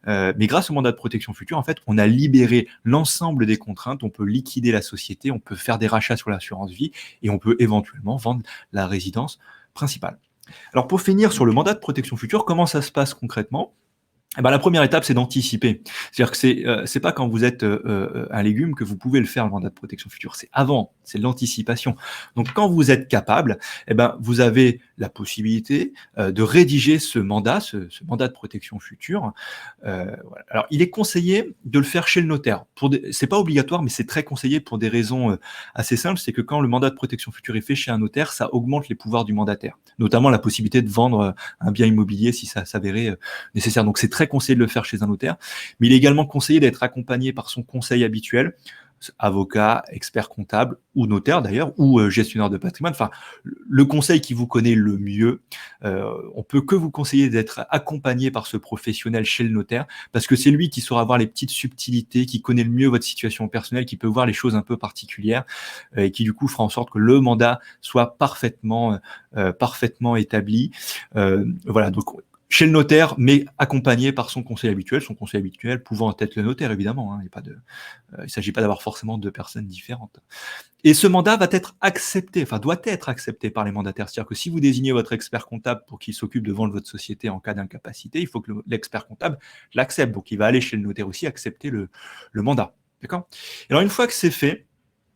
Mais grâce au mandat de protection future, en fait, on a libéré l'ensemble des contraintes. On peut liquider la société, on peut faire des rachats sur l'assurance vie et on peut éventuellement vendre la résidence principale. Alors pour finir sur le mandat de protection future, comment ça se passe concrètement ? La première étape, c'est d'anticiper. C'est-à-dire que c'est pas quand vous êtes un légume que vous pouvez le faire, le mandat de protection future. C'est avant c'est l'anticipation. Donc, quand vous êtes capable, eh ben, vous avez la possibilité de rédiger ce mandat de protection future. Voilà. Alors, il est conseillé de le faire chez le notaire. C'est pas obligatoire, mais c'est très conseillé pour des raisons assez simples. C'est que quand le mandat de protection future est fait chez un notaire, ça augmente les pouvoirs du mandataire, notamment la possibilité de vendre un bien immobilier si ça s'avérait nécessaire. Donc, c'est très conseillé de le faire chez un notaire, mais il est également conseillé d'être accompagné par son conseil habituel, avocat, expert comptable ou notaire d'ailleurs, ou gestionnaire de patrimoine, enfin le conseil qui vous connaît le mieux. On peut que vous conseiller d'être accompagné par ce professionnel chez le notaire, parce que c'est lui qui saura voir les petites subtilités, qui connaît le mieux votre situation personnelle, qui peut voir les choses un peu particulières, et qui du coup fera en sorte que le mandat soit parfaitement établi. Voilà, donc chez le notaire, mais accompagné par son conseil habituel pouvant être le notaire, évidemment. Il ne s'agit pas d'avoir forcément deux personnes différentes. Et ce mandat va être accepté, enfin doit être accepté par les mandataires. C'est-à-dire que si vous désignez votre expert comptable pour qu'il s'occupe de vendre votre société en cas d'incapacité, il faut que l'expert comptable l'accepte. Donc il va aller chez le notaire aussi accepter le mandat. D'accord ? Alors une fois que c'est fait,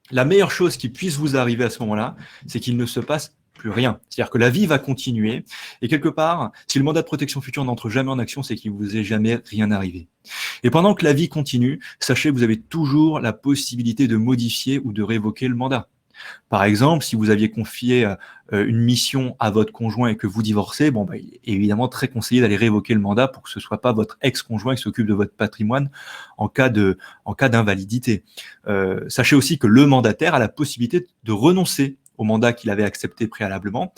la meilleure chose qui puisse vous arriver à ce moment-là, c'est qu'il ne se passe plus rien. C'est-à-dire que la vie va continuer. Et quelque part, si le mandat de protection future n'entre jamais en action, c'est qu'il ne vous est jamais rien arrivé. Et pendant que la vie continue, sachez que vous avez toujours la possibilité de modifier ou de révoquer le mandat. Par exemple, si vous aviez confié une mission à votre conjoint et que vous divorcez, il est évidemment très conseillé d'aller révoquer le mandat pour que ce ne soit pas votre ex-conjoint qui s'occupe de votre patrimoine en cas d'invalidité. Sachez aussi que le mandataire a la possibilité de renoncer au mandat qu'il avait accepté préalablement.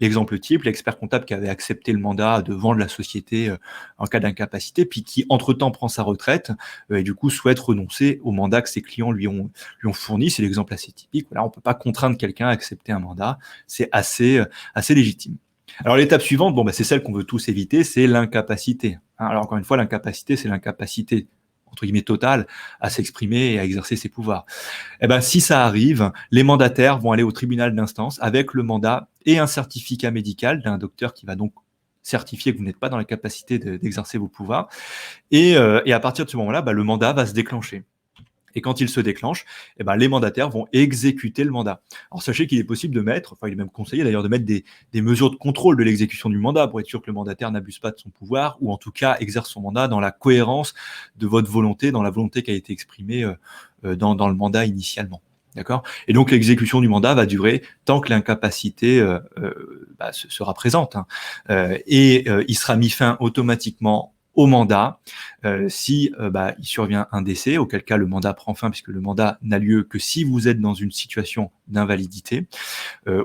L'exemple type, l'expert comptable qui avait accepté le mandat de vendre la société en cas d'incapacité, puis qui entre-temps prend sa retraite et du coup souhaite renoncer au mandat que ses clients lui ont fourni. C'est l'exemple assez typique. Voilà, on ne peut pas contraindre quelqu'un à accepter un mandat. C'est assez légitime. Alors l'étape suivante, c'est celle qu'on veut tous éviter, c'est l'incapacité. Alors encore une fois, l'incapacité, c'est l'incapacité entre guillemets totale à s'exprimer et à exercer ses pouvoirs. Si ça arrive, les mandataires vont aller au tribunal d'instance avec le mandat et un certificat médical d'un docteur qui va donc certifier que vous n'êtes pas dans la capacité d'exercer vos pouvoirs. Et à partir de ce moment-là, le mandat va se déclencher. Et quand il se déclenche, les mandataires vont exécuter le mandat. Alors sachez qu'il est possible de mettre, il est même conseillé d'ailleurs de mettre des mesures de contrôle de l'exécution du mandat pour être sûr que le mandataire n'abuse pas de son pouvoir ou en tout cas exerce son mandat dans la cohérence de votre volonté, dans la volonté qui a été exprimée dans le mandat initialement. D'accord ? Et donc l'exécution du mandat va durer tant que l'incapacité sera présente. Et il sera mis fin automatiquement au mandat si il survient un décès, auquel cas le mandat prend fin puisque le mandat n'a lieu que si vous êtes dans une situation d'invalidité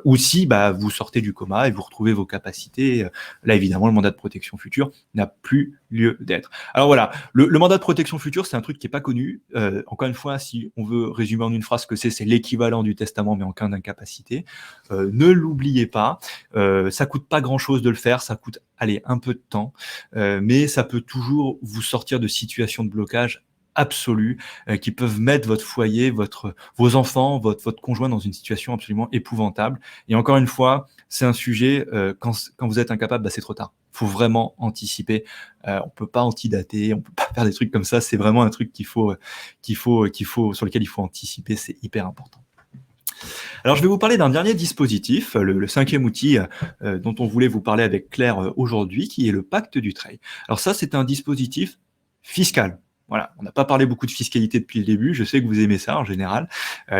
ou si vous sortez du coma et vous retrouvez vos capacités. Là évidemment le mandat de protection future n'a plus lieu d'être. Alors voilà, le mandat de protection future c'est un truc qui n'est pas connu. Encore une fois, si on veut résumer en une phrase ce que c'est l'équivalent du testament mais en cas d'incapacité. Ne l'oubliez pas, ça coûte pas grand chose de le faire, ça coûte un peu de temps, mais ça peut toujours vous sortir de situations de blocage absolues qui peuvent mettre votre foyer, vos enfants, votre conjoint dans une situation absolument épouvantable. Et encore une fois, c'est un sujet, quand vous êtes incapable, c'est trop tard. Il faut vraiment anticiper. On peut pas antidater, on peut pas faire des trucs comme ça. C'est vraiment un truc sur lequel il faut anticiper. C'est hyper important. Alors, je vais vous parler d'un dernier dispositif, le cinquième outil dont on voulait vous parler avec Claire aujourd'hui, qui est le pacte du Treuil. Alors ça, c'est un dispositif fiscal. Voilà, on n'a pas parlé beaucoup de fiscalité depuis le début, je sais que vous aimez ça en général.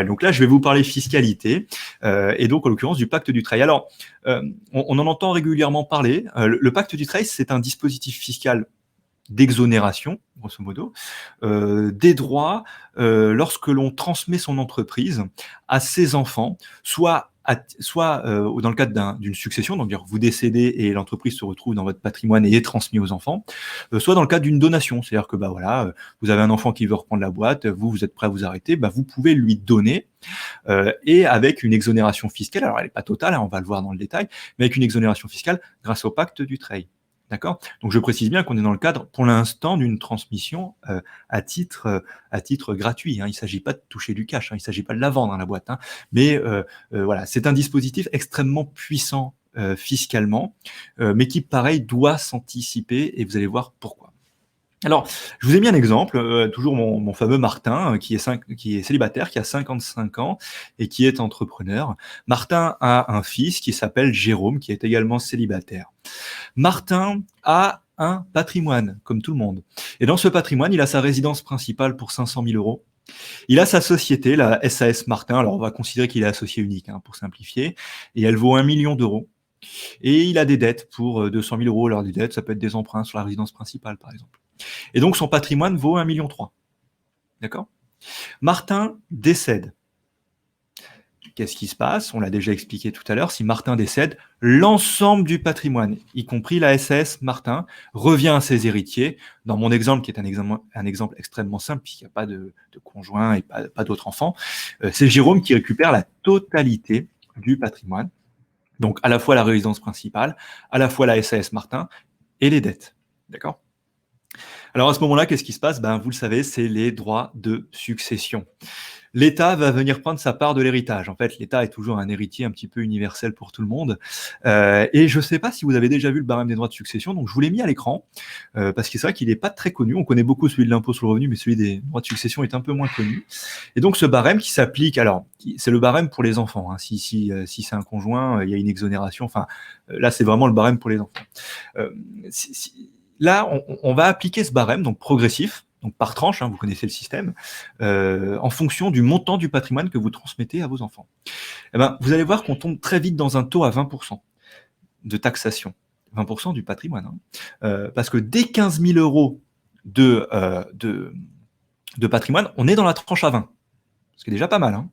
Donc là, je vais vous parler fiscalité, et donc en l'occurrence du pacte du Treuil. Alors, on en entend régulièrement parler. Le pacte du Treuil, c'est un dispositif fiscal d'exonération, grosso modo, des droits lorsque l'on transmet son entreprise à ses enfants, soit dans le cadre d'une succession, donc vous décédez et l'entreprise se retrouve dans votre patrimoine et est transmise aux enfants, soit dans le cadre d'une donation, c'est-à-dire que vous avez un enfant qui veut reprendre la boîte, vous êtes prêt à vous arrêter, vous pouvez lui donner, et avec une exonération fiscale, alors elle n'est pas totale, on va le voir dans le détail, mais avec une exonération fiscale grâce au pacte du Treuil. D'accord ? Donc je précise bien qu'on est dans le cadre, pour l'instant, d'une transmission à titre gratuit. Il ne s'agit pas de toucher du cash, il ne s'agit pas de la vendre la boîte. Mais voilà, c'est un dispositif extrêmement puissant fiscalement, mais qui, pareil, doit s'anticiper et vous allez voir pourquoi. Alors, je vous ai mis un exemple, toujours mon fameux Martin, qui est célibataire, qui a 55 ans et qui est entrepreneur. Martin a un fils qui s'appelle Jérôme, qui est également célibataire. Martin a un patrimoine, comme tout le monde. Et dans ce patrimoine, il a sa résidence principale pour 500 000 euros. Il a sa société, la SAS Martin. Alors, on va considérer qu'il est associé unique, pour simplifier. Et elle vaut 1 million d'euros. Et il a des dettes pour 200 000 euros. Alors, des dettes, ça peut être des emprunts sur la résidence principale, par exemple. Et donc, son patrimoine vaut 1,3 million. D'accord ? Martin décède. Qu'est-ce qui se passe ? On l'a déjà expliqué tout à l'heure. Si Martin décède, l'ensemble du patrimoine, y compris la SAS Martin, revient à ses héritiers. Dans mon exemple, qui est un exemple extrêmement simple, puisqu'il n'y a pas de conjoint et pas d'autres enfants, c'est Jérôme qui récupère la totalité du patrimoine. Donc, à la fois la résidence principale, à la fois la SAS Martin et les dettes. D'accord ? Alors à ce moment-là, qu'est-ce qui se passe ? Vous le savez, c'est les droits de succession. L'État va venir prendre sa part de l'héritage. En fait, l'État est toujours un héritier un petit peu universel pour tout le monde. Et je ne sais pas si vous avez déjà vu le barème des droits de succession, donc je vous l'ai mis à l'écran, parce que c'est vrai qu'il n'est pas très connu. On connaît beaucoup celui de l'impôt sur le revenu, mais celui des droits de succession est un peu moins connu. Et donc ce barème qui s'applique, alors c'est le barème pour les enfants. Si c'est un conjoint, il y a une exonération. Enfin, là, c'est vraiment le barème pour les enfants. Là, on va appliquer ce barème, donc progressif, donc par tranche, vous connaissez le système, en fonction du montant du patrimoine que vous transmettez à vos enfants. Vous allez voir qu'on tombe très vite dans un taux à 20% de taxation, 20% du patrimoine. Parce que dès 15 000 euros de patrimoine, on est dans la tranche à 20, ce qui est déjà pas mal.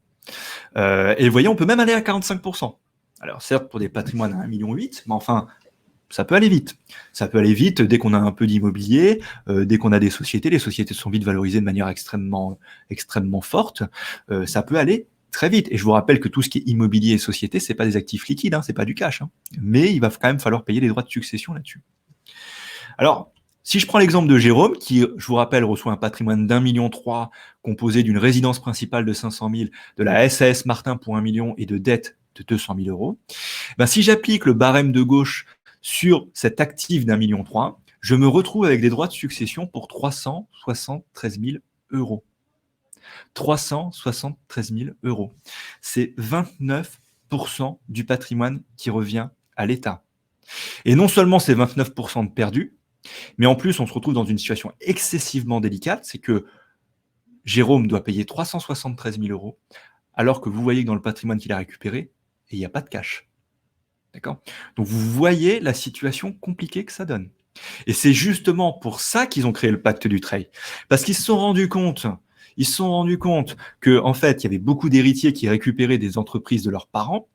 Et vous voyez, on peut même aller à 45%. Alors certes, pour des patrimoines à 1,8 million, mais enfin, ça peut aller vite. Ça peut aller vite dès qu'on a un peu d'immobilier, dès qu'on a des sociétés. Les sociétés sont vite valorisées de manière extrêmement forte. Ça peut aller très vite. Et je vous rappelle que tout ce qui est immobilier et société, c'est pas des actifs liquides, c'est pas du cash. Mais il va quand même falloir payer les droits de succession là-dessus. Alors, si je prends l'exemple de Jérôme, qui, je vous rappelle, reçoit un patrimoine d'1,3 million, composé d'une résidence principale de 500 000, de la SAS Martin pour 1 million et de dettes de 200 000 euros, si j'applique le barème de gauche sur cet actif d'1,3 million, je me retrouve avec des droits de succession pour 373 000 euros. 373 000 euros. C'est 29% du patrimoine qui revient à l'État. Et non seulement c'est 29% de perdu, mais en plus on se retrouve dans une situation excessivement délicate, c'est que Jérôme doit payer 373 000 euros, alors que vous voyez que dans le patrimoine qu'il a récupéré, il n'y a pas de cash. D'accord ? Donc vous voyez la situation compliquée que ça donne. Et c'est justement pour ça qu'ils ont créé le pacte Dutreil. Parce qu'ils se sont rendus compte que, en fait, il y avait beaucoup d'héritiers qui récupéraient des entreprises de leurs parents,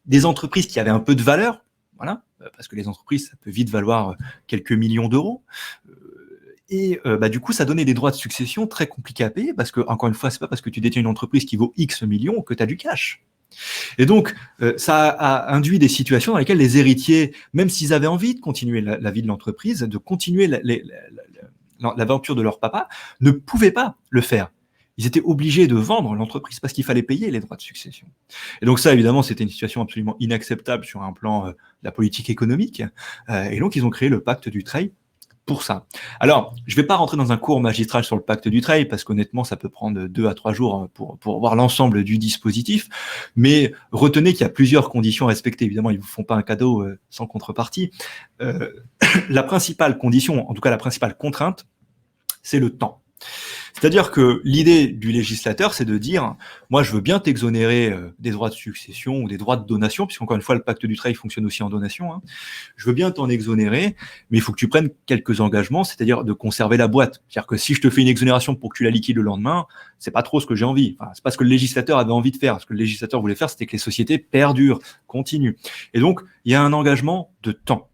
des entreprises qui avaient un peu de valeur, voilà, parce que les entreprises, ça peut vite valoir quelques millions d'euros. Et du coup, ça donnait des droits de succession très compliqués à payer, parce que, encore une fois, c'est pas parce que tu détiens une entreprise qui vaut X millions que tu as du cash. Et donc, ça a induit des situations dans lesquelles les héritiers, même s'ils avaient envie de continuer la vie de l'entreprise, de continuer l'aventure de leur papa, ne pouvaient pas le faire. Ils étaient obligés de vendre l'entreprise parce qu'il fallait payer les droits de succession. Et donc ça, évidemment, c'était une situation absolument inacceptable sur un plan de la politique économique. Et donc, ils ont créé le pacte Dutreil pour ça. Alors, je ne vais pas rentrer dans un cours magistral sur le pacte Dutreil, parce qu'honnêtement, ça peut prendre 2 à 3 jours pour voir l'ensemble du dispositif, mais retenez qu'il y a plusieurs conditions à respecter. Évidemment, ils ne vous font pas un cadeau sans contrepartie. La principale condition, en tout cas la principale contrainte, c'est le temps. C'est-à-dire que l'idée du législateur, c'est de dire, moi je veux bien t'exonérer des droits de succession ou des droits de donation, puisqu'encore une fois, le pacte Dutreil fonctionne aussi en donation. Je veux bien t'en exonérer, mais il faut que tu prennes quelques engagements, c'est-à-dire de conserver la boîte. C'est-à-dire que si je te fais une exonération pour que tu la liquides le lendemain, c'est pas trop ce que j'ai envie. Enfin, c'est pas ce que le législateur avait envie de faire. Ce que le législateur voulait faire, c'était que les sociétés perdurent, continuent. Et donc, il y a un engagement de temps.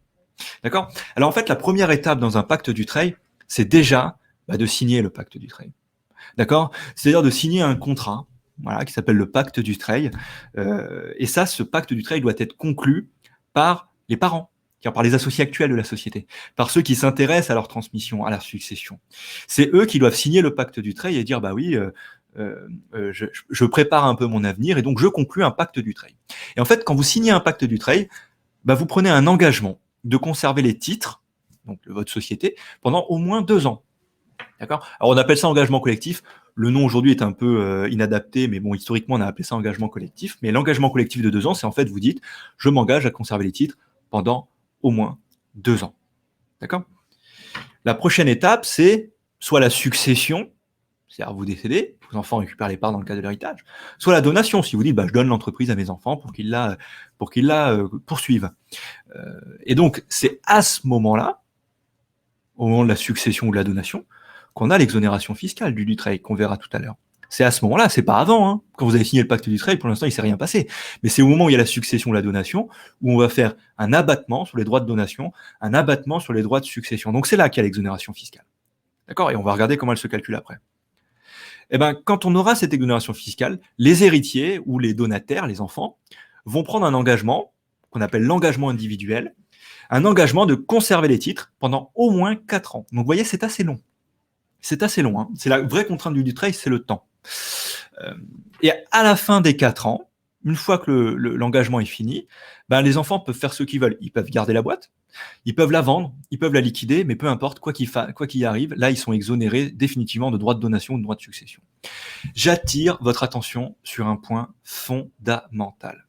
D'accord ? Alors en fait, la première étape dans un pacte Dutreil, c'est déjà de signer le pacte Dutreil. D'accord ? C'est-à-dire de signer un contrat, voilà, qui s'appelle le pacte Dutreil. Et ça, ce pacte Dutreil doit être conclu par les parents, par les associés actuels de la société, par ceux qui s'intéressent à leur transmission, à leur succession. C'est eux qui doivent signer le pacte Dutreil et dire, je prépare un peu mon avenir et donc je conclus un pacte Dutreil. Et en fait, quand vous signez un pacte Dutreil, vous prenez un engagement de conserver les titres donc votre société, pendant au moins 2 ans. D'accord ? Alors, on appelle ça engagement collectif. Le nom aujourd'hui est un peu inadapté, mais bon, historiquement, on a appelé ça engagement collectif. Mais l'engagement collectif de 2 ans, c'est en fait, vous dites, je m'engage à conserver les titres pendant au moins 2 ans. D'accord ? La prochaine étape, c'est soit la succession, c'est-à-dire vous décédez, vos enfants récupèrent les parts dans le cas de l'héritage, soit la donation, si vous dites, je donne l'entreprise à mes enfants pour qu'ils la poursuivent. Et donc, c'est à ce moment-là, au moment de la succession ou de la donation, qu'on a l'exonération fiscale du Dutreil, qu'on verra tout à l'heure. C'est à ce moment-là, c'est pas avant. Hein. Quand vous avez signé le pacte du Dutreil, pour l'instant, il ne s'est rien passé. Mais c'est au moment où il y a la succession ou la donation, où on va faire un abattement sur les droits de donation, un abattement sur les droits de succession. Donc c'est là qu'il y a l'exonération fiscale. D'accord ? Et on va regarder comment elle se calcule après. Eh ben, quand on aura cette exonération fiscale, les héritiers ou les donataires, les enfants, vont prendre un engagement, qu'on appelle l'engagement individuel, un engagement de conserver les titres pendant au moins 4 ans. Donc vous voyez, c'est assez long. C'est assez long. Hein. C'est la vraie contrainte du Dutreil, c'est le temps. Et à la fin des 4 ans, une fois que l'engagement est fini, les enfants peuvent faire ce qu'ils veulent. Ils peuvent garder la boîte, ils peuvent la vendre, ils peuvent la liquider, mais peu importe, quoi qu'il arrive, là, ils sont exonérés définitivement de droits de donation ou de droits de succession. J'attire votre attention sur un point fondamental.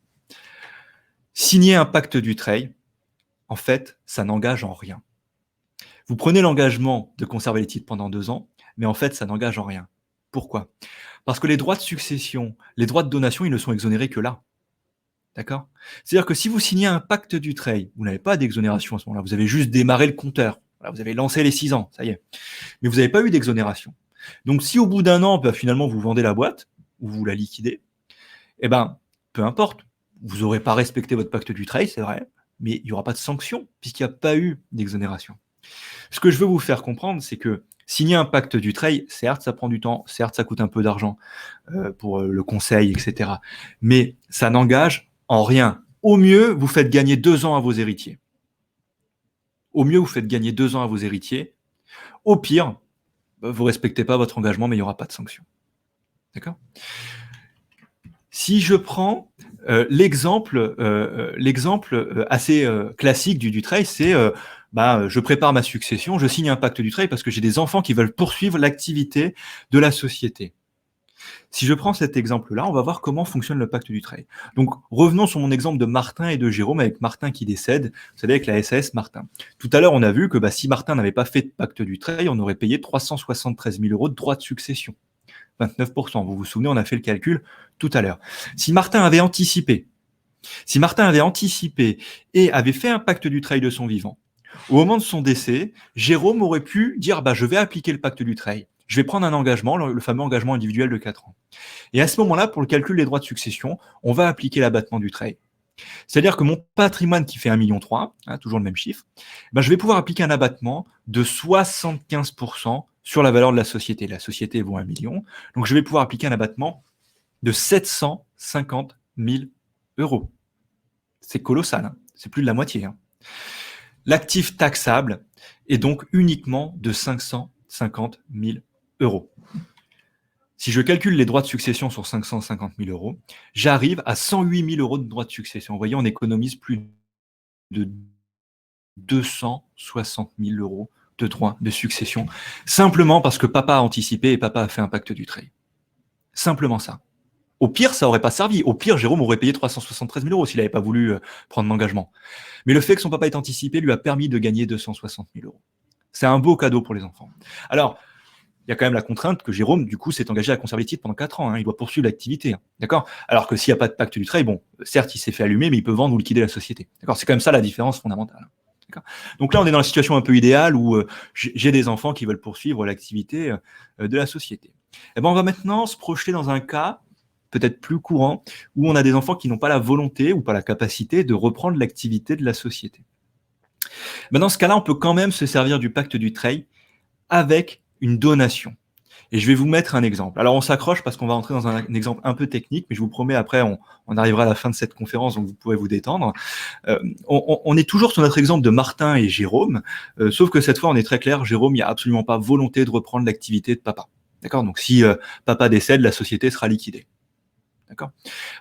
Signer un pacte Dutreil, en fait, ça n'engage en rien. Vous prenez l'engagement de conserver les titres pendant 2 ans, mais en fait, ça n'engage en rien. Pourquoi ? Parce que les droits de succession, les droits de donation, ils ne sont exonérés que là. D'accord ? C'est-à-dire que si vous signez un pacte Dutreil, vous n'avez pas d'exonération à ce moment-là, vous avez juste démarré le compteur, vous avez lancé les 6 ans, ça y est. Mais vous n'avez pas eu d'exonération. Donc si au bout d'1 an, finalement, vous vendez la boîte, ou vous la liquidez, peu importe, vous n'aurez pas respecté votre pacte Dutreil, c'est vrai, mais il n'y aura pas de sanction, puisqu'il n'y a pas eu d'exonération. Ce que je veux vous faire comprendre, c'est que signer un pacte Dutreil, certes, ça prend du temps, certes, ça coûte un peu d'argent pour le conseil, etc. Mais ça n'engage en rien. Au mieux, vous faites gagner 2 ans à vos héritiers. Au mieux, vous faites gagner 2 ans à vos héritiers. Au pire, vous ne respectez pas votre engagement, mais il n'y aura pas de sanction. D'accord ? Si je prends l'exemple assez classique du Dutreil, c'est je prépare ma succession, je signe un pacte Dutreil parce que j'ai des enfants qui veulent poursuivre l'activité de la société. Si je prends cet exemple-là, on va voir comment fonctionne le pacte Dutreil. Donc, revenons sur mon exemple de Martin et de Jérôme, avec Martin qui décède, vous savez, avec la SAS Martin. Tout à l'heure, on a vu que si Martin n'avait pas fait de pacte Dutreil, on aurait payé 373 000 € de droits de succession. 29%. Vous vous souvenez, on a fait le calcul tout à l'heure. Si Martin avait anticipé et avait fait un pacte Dutreil de son vivant, au moment de son décès, Jérôme aurait pu dire je vais appliquer le pacte Dutreil. Je vais prendre un engagement, le fameux engagement individuel de 4 ans. Et à ce moment-là, pour le calcul des droits de succession, on va appliquer l'abattement Dutreil. C'est-à-dire que mon patrimoine qui fait 1,3 million, toujours le même chiffre, je vais pouvoir appliquer un abattement de 75% sur la valeur de la société. La société vaut 1 million, donc je vais pouvoir appliquer un abattement de 750 000 €. C'est colossal, hein. C'est plus de la moitié. Hein. L'actif taxable est donc uniquement de 550 000 €. Si je calcule les droits de succession sur 550 000 €, j'arrive à 108 000 € de droits de succession. Vous voyez, on économise plus de 260 000 € de droits de succession, simplement parce que papa a anticipé et papa a fait un pacte Dutreil. Simplement ça. Au pire, ça n'aurait pas servi. Au pire, Jérôme aurait payé 373 000 € s'il n'avait pas voulu prendre l'engagement. Mais le fait que son papa ait anticipé lui a permis de gagner 260 000 €. C'est un beau cadeau pour les enfants. Alors, il y a quand même la contrainte que Jérôme, du coup, s'est engagé à conserver les titres pendant 4 ans. Hein. Il doit poursuivre l'activité. Hein. D'accord ? Alors que s'il n'y a pas de pacte Dutreil, certes, il s'est fait allumer, mais il peut vendre ou liquider la société. D'accord ? C'est quand même ça la différence fondamentale. D'accord ? Donc là, on est dans la situation un peu idéale où j'ai des enfants qui veulent poursuivre l'activité de la société. On va maintenant se projeter dans un cas peut-être plus courant, où on a des enfants qui n'ont pas la volonté ou pas la capacité de reprendre l'activité de la société. Dans ce cas-là, on peut quand même se servir du pacte Dutreil avec une donation. Et je vais vous mettre un exemple. Alors, on s'accroche parce qu'on va entrer dans un exemple un peu technique, mais je vous promets, après, on arrivera à la fin de cette conférence, donc vous pourrez vous détendre. On est toujours sur notre exemple de Martin et Jérôme, sauf que cette fois, on est très clair, Jérôme, il n'y a absolument pas volonté de reprendre l'activité de papa. D'accord ? Donc, si papa décède, la société sera liquidée. D'accord ?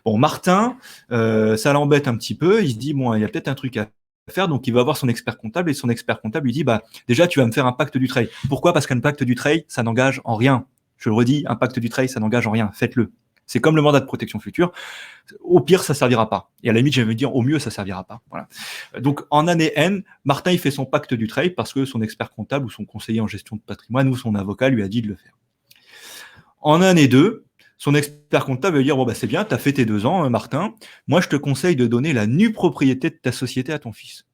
Martin, ça l'embête un petit peu, il se dit, il y a peut-être un truc à faire, donc il va voir son expert comptable et son expert comptable lui dit déjà tu vas me faire un pacte du trade. Pourquoi? Parce qu'un pacte du trade, ça n'engage en rien. Je le redis, un pacte du trade, ça n'engage en rien. Faites-le. C'est comme le mandat de protection future. Au pire, ça servira pas. Et à la limite, j'allais dire au mieux, ça servira pas. Voilà. Donc en année N, Martin il fait son pacte du trade parce que son expert comptable ou son conseiller en gestion de patrimoine ou son avocat lui a dit de le faire. En année 2, son expert comptable va dire c'est bien, tu as fait tes 2 ans, Martin. Moi, je te conseille de donner la nue propriété de ta société à ton fils.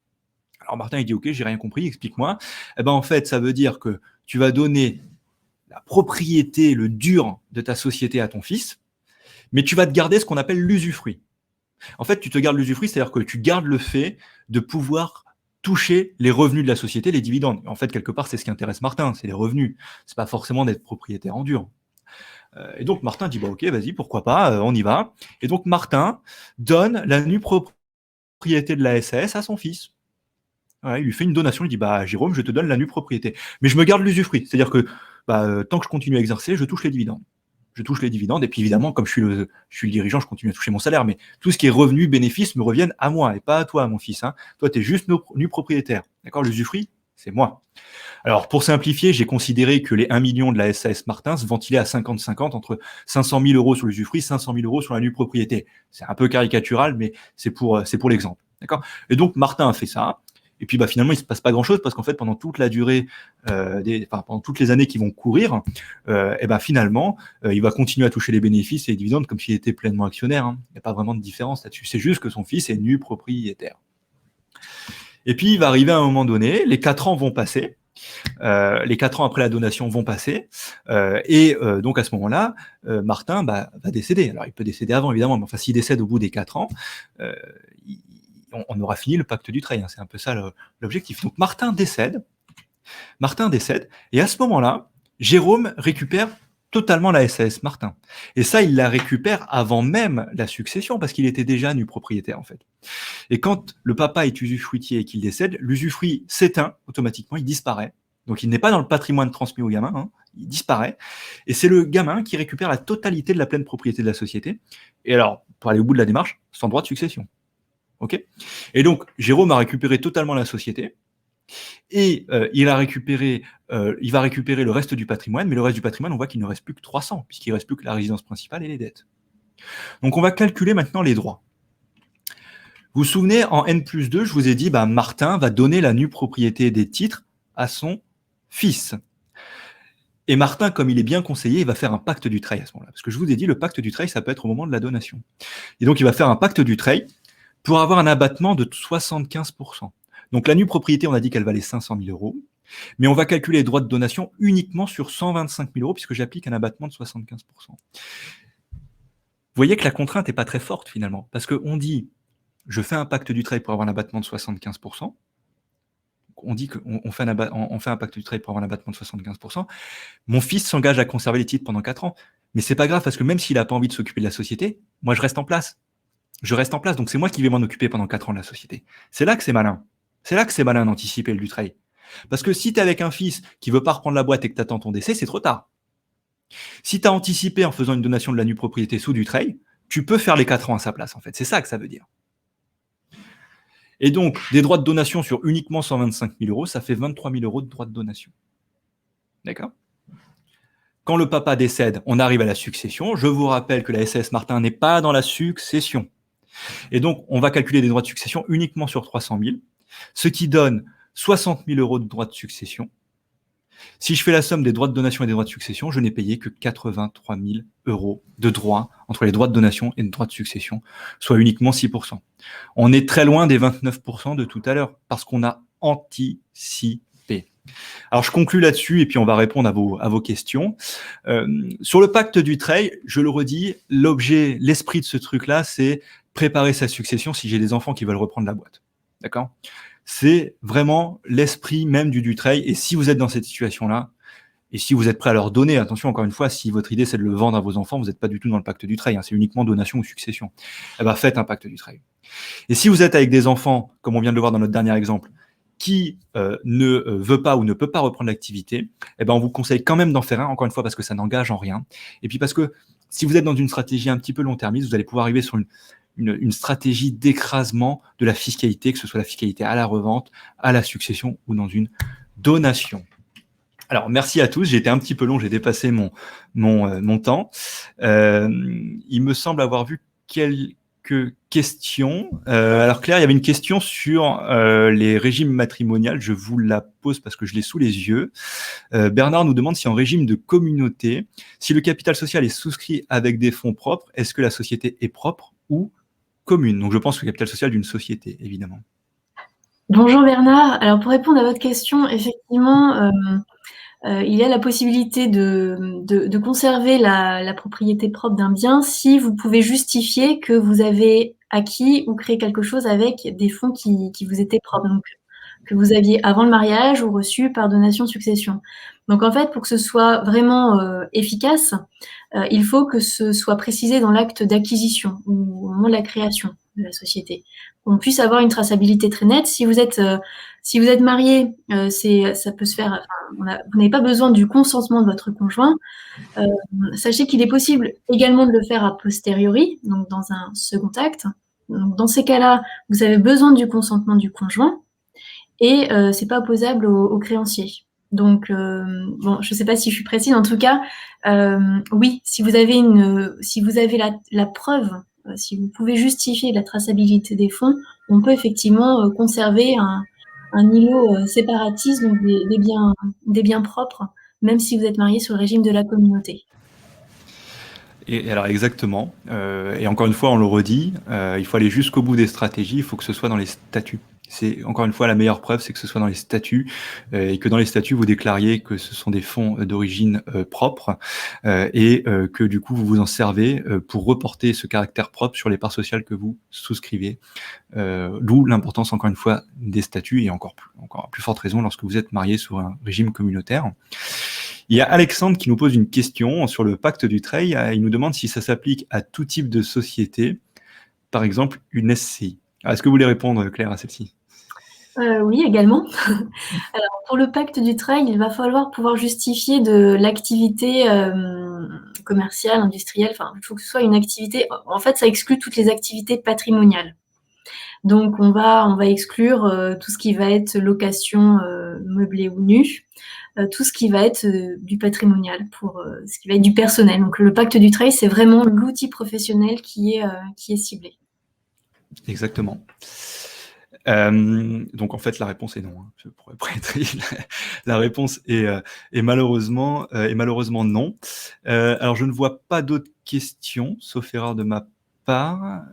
Alors Martin, il dit ok, j'ai rien compris, explique-moi. En fait, ça veut dire que tu vas donner la propriété, le dur de ta société à ton fils, mais tu vas te garder ce qu'on appelle l'usufruit. En fait, tu te gardes l'usufruit, c'est-à-dire que tu gardes le fait de pouvoir toucher les revenus de la société, les dividendes. En fait, quelque part, c'est ce qui intéresse Martin, c'est les revenus. C'est pas forcément d'être propriétaire en dur. Et donc Martin dit ok, vas-y, pourquoi pas, on y va. Et donc Martin donne la nue propriété de la SAS à son fils. Ouais, il lui fait une donation, il dit Jérôme, je te donne la nue propriété, mais je me garde l'usufruit, c'est-à-dire que tant que je continue à exercer, je touche les dividendes. Je touche les dividendes, et puis évidemment, comme je suis le dirigeant, je continue à toucher mon salaire, mais tout ce qui est revenu, bénéfice me reviennent à moi, et pas à toi, mon fils. Hein. Toi, tu es juste nu propriétaire. D'accord? L'usufruit, c'est moi. Alors, pour simplifier, j'ai considéré que les 1 million de la SAS Martin se ventilaient à 50-50 entre 500 000 euros sur l'usufruit, 500 000 euros sur la nue propriété. C'est un peu caricatural, mais c'est pour l'exemple. D'accord? Et donc, Martin a fait ça. Et puis finalement, il ne se passe pas grand-chose parce qu'en fait, pendant toute la durée, pendant toutes les années qui vont courir, finalement, il va continuer à toucher les bénéfices et les dividendes comme s'il était pleinement actionnaire. Hein. Il n'y a pas vraiment de différence là-dessus. C'est juste que son fils est nu propriétaire. Et puis, il va arriver à un moment donné, les 4 ans vont passer. Les 4 ans après la donation vont passer. Donc, à ce moment-là, Martin va décéder. Alors, il peut décéder avant, évidemment, mais enfin, s'il décède au bout des 4 ans, on aura fini le pacte du trade. Hein. C'est un peu ça l'objectif. Donc, Martin décède, et à ce moment-là, Jérôme récupère totalement la SAS Martin. Et ça, il la récupère avant même la succession, parce qu'il était déjà nu propriétaire, en fait. Et quand le papa est usufruitier et qu'il décède, l'usufruit s'éteint automatiquement, il disparaît. Donc, il n'est pas dans le patrimoine transmis au gamin, hein, il disparaît. Et c'est le gamin qui récupère la totalité de la pleine propriété de la société. Et alors, pour aller au bout de la démarche, sans droit de succession. Ok. Et donc, Jérôme a récupéré totalement la société et il va récupérer le reste du patrimoine, mais le reste du patrimoine, on voit qu'il ne reste plus que 300, puisqu'il ne reste plus que la résidence principale et les dettes. Donc, on va calculer maintenant les droits. Vous vous souvenez, en N+2, je vous ai dit, Martin va donner la nue propriété des titres à son fils. Et Martin, comme il est bien conseillé, il va faire un pacte du trade à ce moment-là. Parce que je vous ai dit, le pacte du trade, ça peut être au moment de la donation. Et donc, il va faire un pacte du trade pour avoir un abattement de 75%. Donc la nue propriété, on a dit qu'elle valait 500 000 euros, mais on va calculer les droits de donation uniquement sur 125 000 euros, puisque j'applique un abattement de 75%. Vous voyez que la contrainte n'est pas très forte finalement, parce qu'on dit, je fais un pacte du trade pour avoir un abattement de 75%, on dit qu'on fait un pacte du trade pour avoir un abattement de 75%, mon fils s'engage à conserver les titres pendant 4 ans, mais c'est pas grave, parce que même s'il n'a pas envie de s'occuper de la société, moi je reste en place. Donc c'est moi qui vais m'en occuper pendant 4 ans de la société. C'est là que c'est malin. C'est là que c'est malin d'anticiper le du trade. Parce que si tu es avec un fils qui veut pas reprendre la boîte et que tu attends ton décès, c'est trop tard. Si tu as anticipé en faisant une donation de la nue propriété sous du trade, tu peux faire les 4 ans à sa place, en fait. C'est ça que ça veut dire. Et donc, des droits de donation sur uniquement 125 000 euros, ça fait 23 000 euros de droits de donation. D'accord ? Quand le papa décède, on arrive à la succession. Je vous rappelle que la SAS Martin n'est pas dans la succession. Et donc, on va calculer des droits de succession uniquement sur 300 000, ce qui donne 60 000 euros de droits de succession. Si je fais la somme des droits de donation et des droits de succession, je n'ai payé que 83 000 euros de droits entre les droits de donation et les droits de succession, soit uniquement 6%. On est très loin des 29% de tout à l'heure, parce qu'on a anticipé. Alors, je conclue là-dessus et puis on va répondre à vos questions. Sur le pacte du trade, je le redis, l'esprit de ce truc-là, c'est préparer sa succession si j'ai des enfants qui veulent reprendre la boîte. D'accord ? C'est vraiment l'esprit même du trade. Et si vous êtes dans cette situation-là, et si vous êtes prêt à leur donner, attention, encore une fois, si votre idée c'est de le vendre à vos enfants, vous n'êtes pas du tout dans le pacte du trade, hein, c'est uniquement donation ou succession. Faites un pacte du trade. Et si vous êtes avec des enfants, comme on vient de le voir dans notre dernier exemple, qui ne veut pas ou ne peut pas reprendre l'activité, on vous conseille quand même d'en faire un, encore une fois, parce que ça n'engage en rien. Et puis parce que si vous êtes dans une stratégie un petit peu long-termiste, vous allez pouvoir arriver sur une stratégie d'écrasement de la fiscalité, que ce soit la fiscalité à la revente, à la succession ou dans une donation. Alors, merci à tous. J'ai été un petit peu long, j'ai dépassé mon temps. Il me semble avoir vu quelques questions. Alors, Claire, il y avait une question sur les régimes matrimoniaux. Je vous la pose parce que je l'ai sous les yeux. Bernard nous demande si en régime de communauté, si le capital social est souscrit avec des fonds propres, est-ce que la société est propre ou commune? Donc, je pense que le capital social d'une société, évidemment. Bonjour Bernard. Alors pour répondre à votre question, effectivement, il y a la possibilité de conserver la propriété propre d'un bien si vous pouvez justifier que vous avez acquis ou créé quelque chose avec des fonds qui vous étaient propres, donc que vous aviez avant le mariage ou reçus par donation-succession. Donc en fait, pour que ce soit vraiment efficace, il faut que ce soit précisé dans l'acte d'acquisition ou au moment de la création de la société. On puisse avoir une traçabilité très nette. Si vous êtes marié, ça peut se faire. Vous n'avez pas besoin du consentement de votre conjoint. Sachez qu'il est possible également de le faire a posteriori, donc dans un second acte. Donc, dans ces cas-là, vous avez besoin du consentement du conjoint et c'est pas opposable aux créanciers. Donc, bon, je ne sais pas si je suis précise. En tout cas, oui, si vous avez la preuve, si vous pouvez justifier la traçabilité des fonds, on peut effectivement conserver un îlot séparatiste, donc des biens propres, même si vous êtes marié sur le régime de la communauté. Et alors exactement, et encore une fois on le redit, il faut aller jusqu'au bout des stratégies, il faut que ce soit dans les statuts. C'est encore une fois la meilleure preuve, c'est que ce soit dans les statuts et que dans les statuts vous déclariez que ce sont des fonds d'origine propre et que du coup vous vous en servez pour reporter ce caractère propre sur les parts sociales que vous souscrivez. D'où l'importance encore une fois des statuts et encore à plus forte raison lorsque vous êtes marié sur un régime communautaire. Il y a Alexandre qui nous pose une question sur le pacte Dutreil. Il nous demande si ça s'applique à tout type de société, par exemple une SCI. Est-ce que vous voulez répondre, Claire, à celle-ci? Oui, également. Alors, pour le pacte Dutreil, il va falloir pouvoir justifier de l'activité commerciale, industrielle. Enfin, il faut que ce soit une activité. En fait, ça exclut toutes les activités patrimoniales. Donc, on va exclure tout ce qui va être location meublée ou nue, tout ce qui va être du patrimonial, pour ce qui va être du personnel. Donc, le pacte Dutreil, c'est vraiment l'outil professionnel qui est ciblé. Exactement. Donc en fait la réponse est non. Je pourrais prêter. La réponse est malheureusement non. Alors je ne vois pas d'autres questions, sauf erreur de ma part.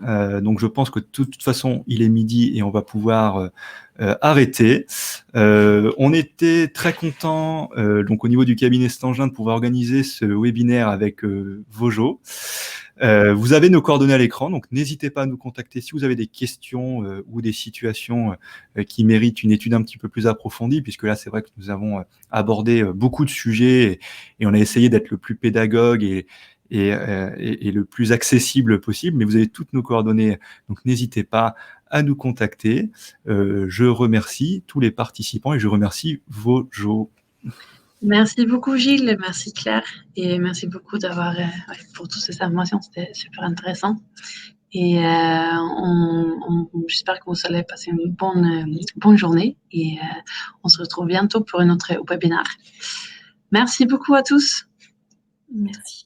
Donc je pense que de toute façon il est midi et on va pouvoir arrêter. On était très contents donc au niveau du cabinet Stangin de pouvoir organiser ce webinaire avec Vojo. Vous avez nos coordonnées à l'écran, donc n'hésitez pas à nous contacter si vous avez des questions ou des situations qui méritent une étude un petit peu plus approfondie, puisque là c'est vrai que nous avons abordé beaucoup de sujets et on a essayé d'être le plus pédagogue et le plus accessible possible, mais vous avez toutes nos coordonnées, donc n'hésitez pas à nous contacter. Je remercie tous les participants et je remercie Vojo. Merci beaucoup Gilles, merci Claire et merci beaucoup pour toutes ces informations, c'était super intéressant. Et j'espère que vous allez passer une bonne journée et on se retrouve bientôt pour un autre webinaire. Merci beaucoup à tous. Merci.